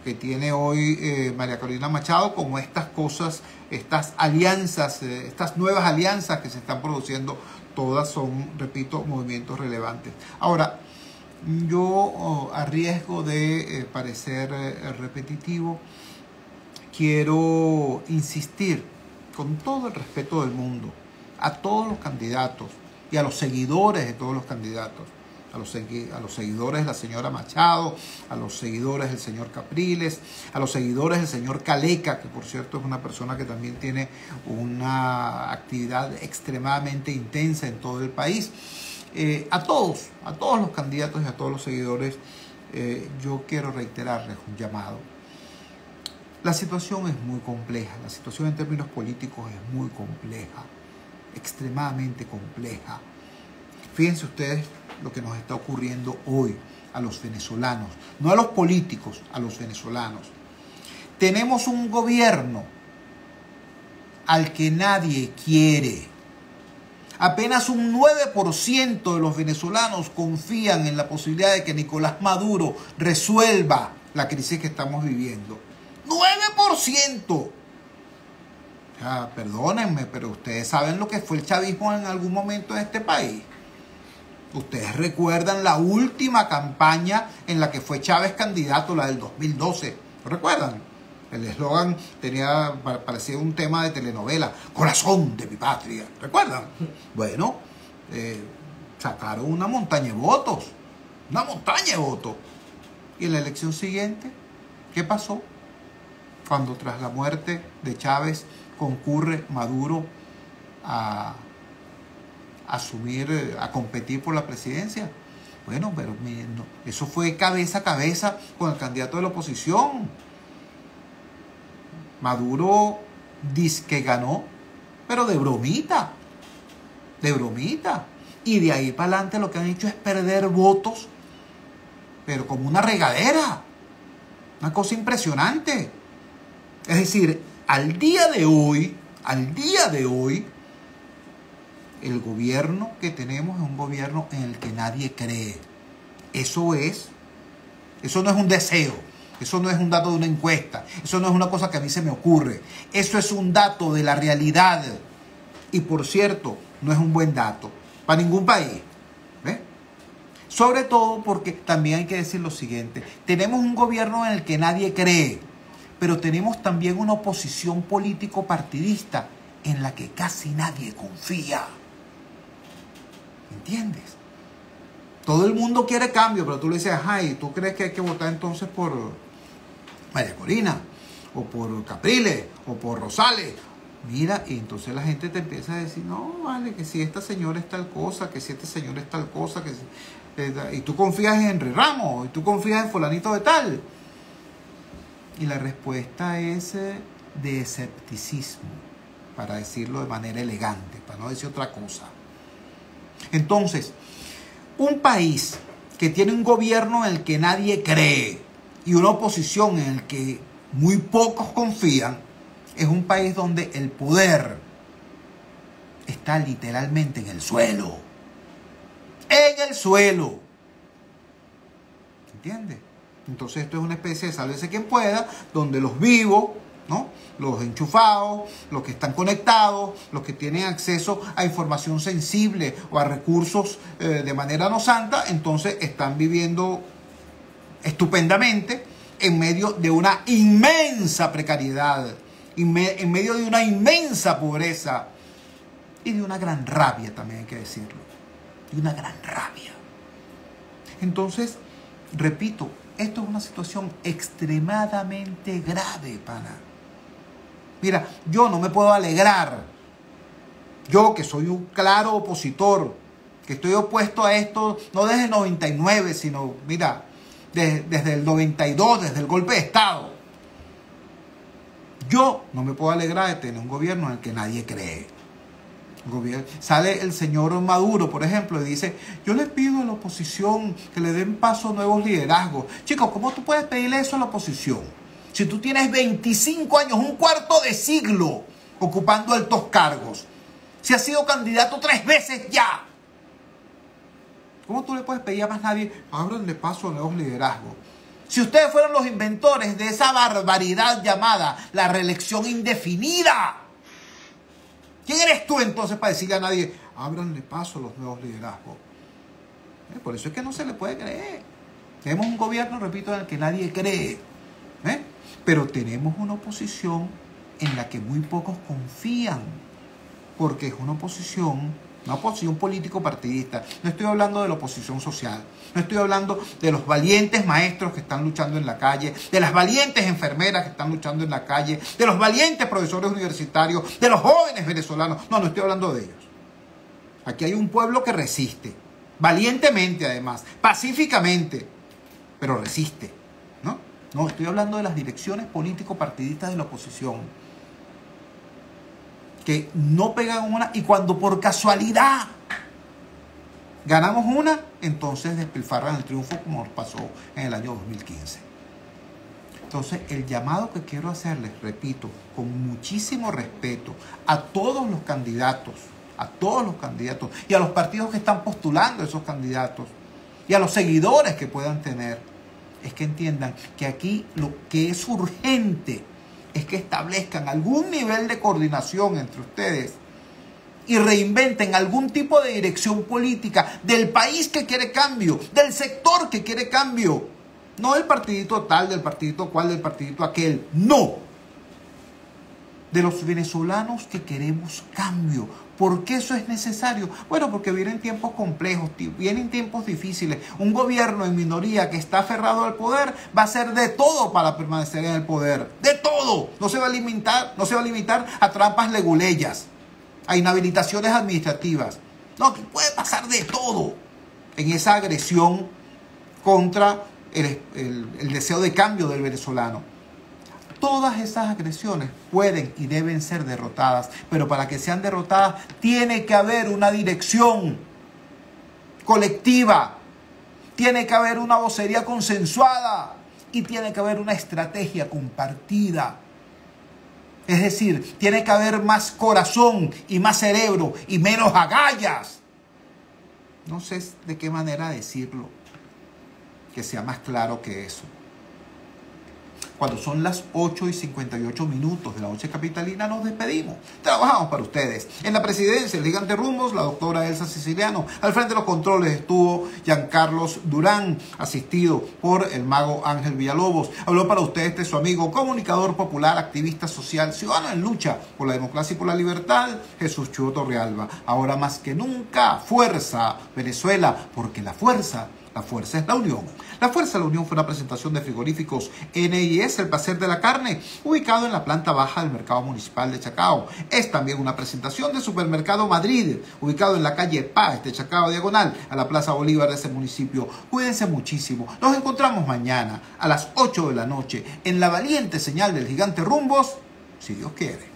que tiene hoy María Corina Machado, como estas cosas, estas alianzas, estas nuevas alianzas que se están produciendo, todas son, repito, movimientos relevantes. Ahora, yo a riesgo de parecer repetitivo, quiero insistir con todo el respeto del mundo a todos los candidatos y a los seguidores de todos los candidatos, a los seguidores de la señora Machado, a los seguidores del señor Capriles, a los seguidores del señor Caleca, que por cierto es una persona que también tiene una actividad extremadamente intensa en todo el país. A todos los candidatos y a todos los seguidores, yo quiero reiterarles un llamado. La situación es muy compleja, la situación en términos políticos es muy compleja, extremadamente compleja. Fíjense ustedes lo que nos está ocurriendo hoy a los venezolanos, no a los políticos, a los venezolanos. Tenemos un gobierno al que nadie quiere. Apenas un 9% de los venezolanos confían en la posibilidad de que Nicolás Maduro resuelva la crisis que estamos viviendo. ¡9%! O sea, perdónenme, pero ustedes saben lo que fue el chavismo en algún momento en este país. Ustedes recuerdan la última campaña en la que fue Chávez candidato, la del 2012. ¿Lo recuerdan? El eslogan parecía un tema de telenovela. Corazón de mi patria. ¿Recuerdan? Bueno, sacaron una montaña de votos. Una montaña de votos. Y en la elección siguiente, ¿qué pasó? Cuando tras la muerte de Chávez concurre Maduro a competir por la presidencia. Bueno, pero no, eso fue cabeza a cabeza con el candidato de la oposición. Maduro Dice que ganó, pero de bromita. De bromita. Y de ahí para adelante lo que han hecho es perder votos, pero como una regadera. Una cosa impresionante. Es decir, al día de hoy, el gobierno que tenemos es un gobierno en el que nadie cree. Eso no es un deseo, eso no es un dato de una encuesta, eso no es una cosa que a mí se me ocurre. Eso es un dato de la realidad. Y por cierto, no es un buen dato para ningún país. ¿Ves? Sobre todo porque también hay que decir lo siguiente. Tenemos un gobierno en el que nadie cree, pero tenemos también una oposición político-partidista en la que casi nadie confía. ¿Entiendes? Todo el mundo quiere cambio, pero tú le dices, ay, ¿tú crees que hay que votar entonces por María Corina? O por Capriles, o por Rosales. Mira, y entonces la gente te empieza a decir, no, vale, que si esta señora es tal cosa, que si este señor es tal cosa, que si, y tú confías en Henry Ramos, y tú confías en fulanito de tal. Y la respuesta es de escepticismo, para decirlo de manera elegante, para no decir otra cosa. Entonces, un país que tiene un gobierno en el que nadie cree y una oposición en el que muy pocos confían, es un país donde el poder está literalmente en el suelo. En el suelo. ¿Entiendes? Entonces esto es una especie de sálvese quien pueda, donde los vivos, ¿no?, los enchufados, los que están conectados, los que tienen acceso a información sensible o a recursos de manera no santa, entonces están viviendo estupendamente en medio de una inmensa precariedad, en medio de una inmensa pobreza y de una gran rabia, también hay que decirlo, de una gran rabia. Entonces, repito, esto es una situación extremadamente grave, pana. Mira, yo no me puedo alegrar. Yo, que soy un claro opositor, que estoy opuesto a esto, no desde el 99, sino, mira, desde el 92, desde el golpe de Estado. Yo no me puedo alegrar de tener un gobierno en el que nadie cree. Sale el señor Maduro, por ejemplo, y dice, yo les pido a la oposición que le den paso a nuevos liderazgos. Chicos, ¿cómo tú puedes pedirle eso a la oposición? Si tú tienes 25 años, un cuarto de siglo, ocupando altos cargos. Si has sido candidato 3 veces ya. ¿Cómo tú le puedes pedir a más nadie, ábranle paso a nuevos liderazgos? Si ustedes fueron los inventores de esa barbaridad llamada la reelección indefinida, ¿quién eres tú entonces para decirle a nadie, ábranle paso a los nuevos liderazgos? Por eso es que no se le puede creer. Tenemos un gobierno, repito, en el que nadie cree. Pero tenemos una oposición en la que muy pocos confían, porque es una oposición político-partidista. No estoy hablando de la oposición social, no estoy hablando de los valientes maestros que están luchando en la calle, de las valientes enfermeras que están luchando en la calle, de los valientes profesores universitarios, de los jóvenes venezolanos. No estoy hablando de ellos. Aquí hay un pueblo que resiste, valientemente además, pacíficamente, pero resiste. No, estoy hablando de las direcciones político-partidistas de la oposición, que no pegan una, y cuando por casualidad ganamos una, entonces despilfarran el triunfo, como nos pasó en el año 2015. Entonces, el llamado que quiero hacerles, repito, con muchísimo respeto a todos los candidatos y a los partidos que están postulando esos candidatos y a los seguidores que puedan tener, es que entiendan que aquí lo que es urgente es que establezcan algún nivel de coordinación entre ustedes y reinventen algún tipo de dirección política del país que quiere cambio, del sector que quiere cambio. No del partidito tal, del partidito cual, del partidito aquel. No. De los venezolanos que queremos cambio. ¿Por qué eso es necesario? Bueno, porque vienen tiempos complejos, vienen tiempos difíciles. Un gobierno en minoría que está aferrado al poder va a hacer de todo para permanecer en el poder. ¡De todo! No se va a limitar a trampas leguleyas, a inhabilitaciones administrativas. No, que puede pasar de todo en esa agresión contra el deseo de cambio del venezolano. Todas esas agresiones pueden y deben ser derrotadas, pero para que sean derrotadas tiene que haber una dirección colectiva, tiene que haber una vocería consensuada y tiene que haber una estrategia compartida. Es decir, tiene que haber más corazón y más cerebro y menos agallas. No sé de qué manera decirlo que sea más claro que eso. Cuando son las 8:58 de la noche capitalina, nos despedimos. Trabajamos para ustedes. En la presidencia, el Gigante Rumbos, la doctora Elsa Siciliano. Al frente de los controles estuvo Giancarlos Durán, asistido por el mago Ángel Villalobos. Habló para ustedes su amigo, comunicador popular, activista social, ciudadano en lucha por la democracia y por la libertad, Jesús Chuo Torrealba. Ahora más que nunca, fuerza Venezuela, porque la fuerza es la unión. La Fuerza de la Unión fue una presentación de Frigoríficos NIS, el placer de la carne, ubicado en la planta baja del Mercado Municipal de Chacao. Es también una presentación de Supermercado Madrid, ubicado en la calle Paz de Chacao, diagonal a la Plaza Bolívar de ese municipio. Cuídense muchísimo. Nos encontramos mañana a las 8 de la noche en la valiente señal del Gigante Rumbos, si Dios quiere.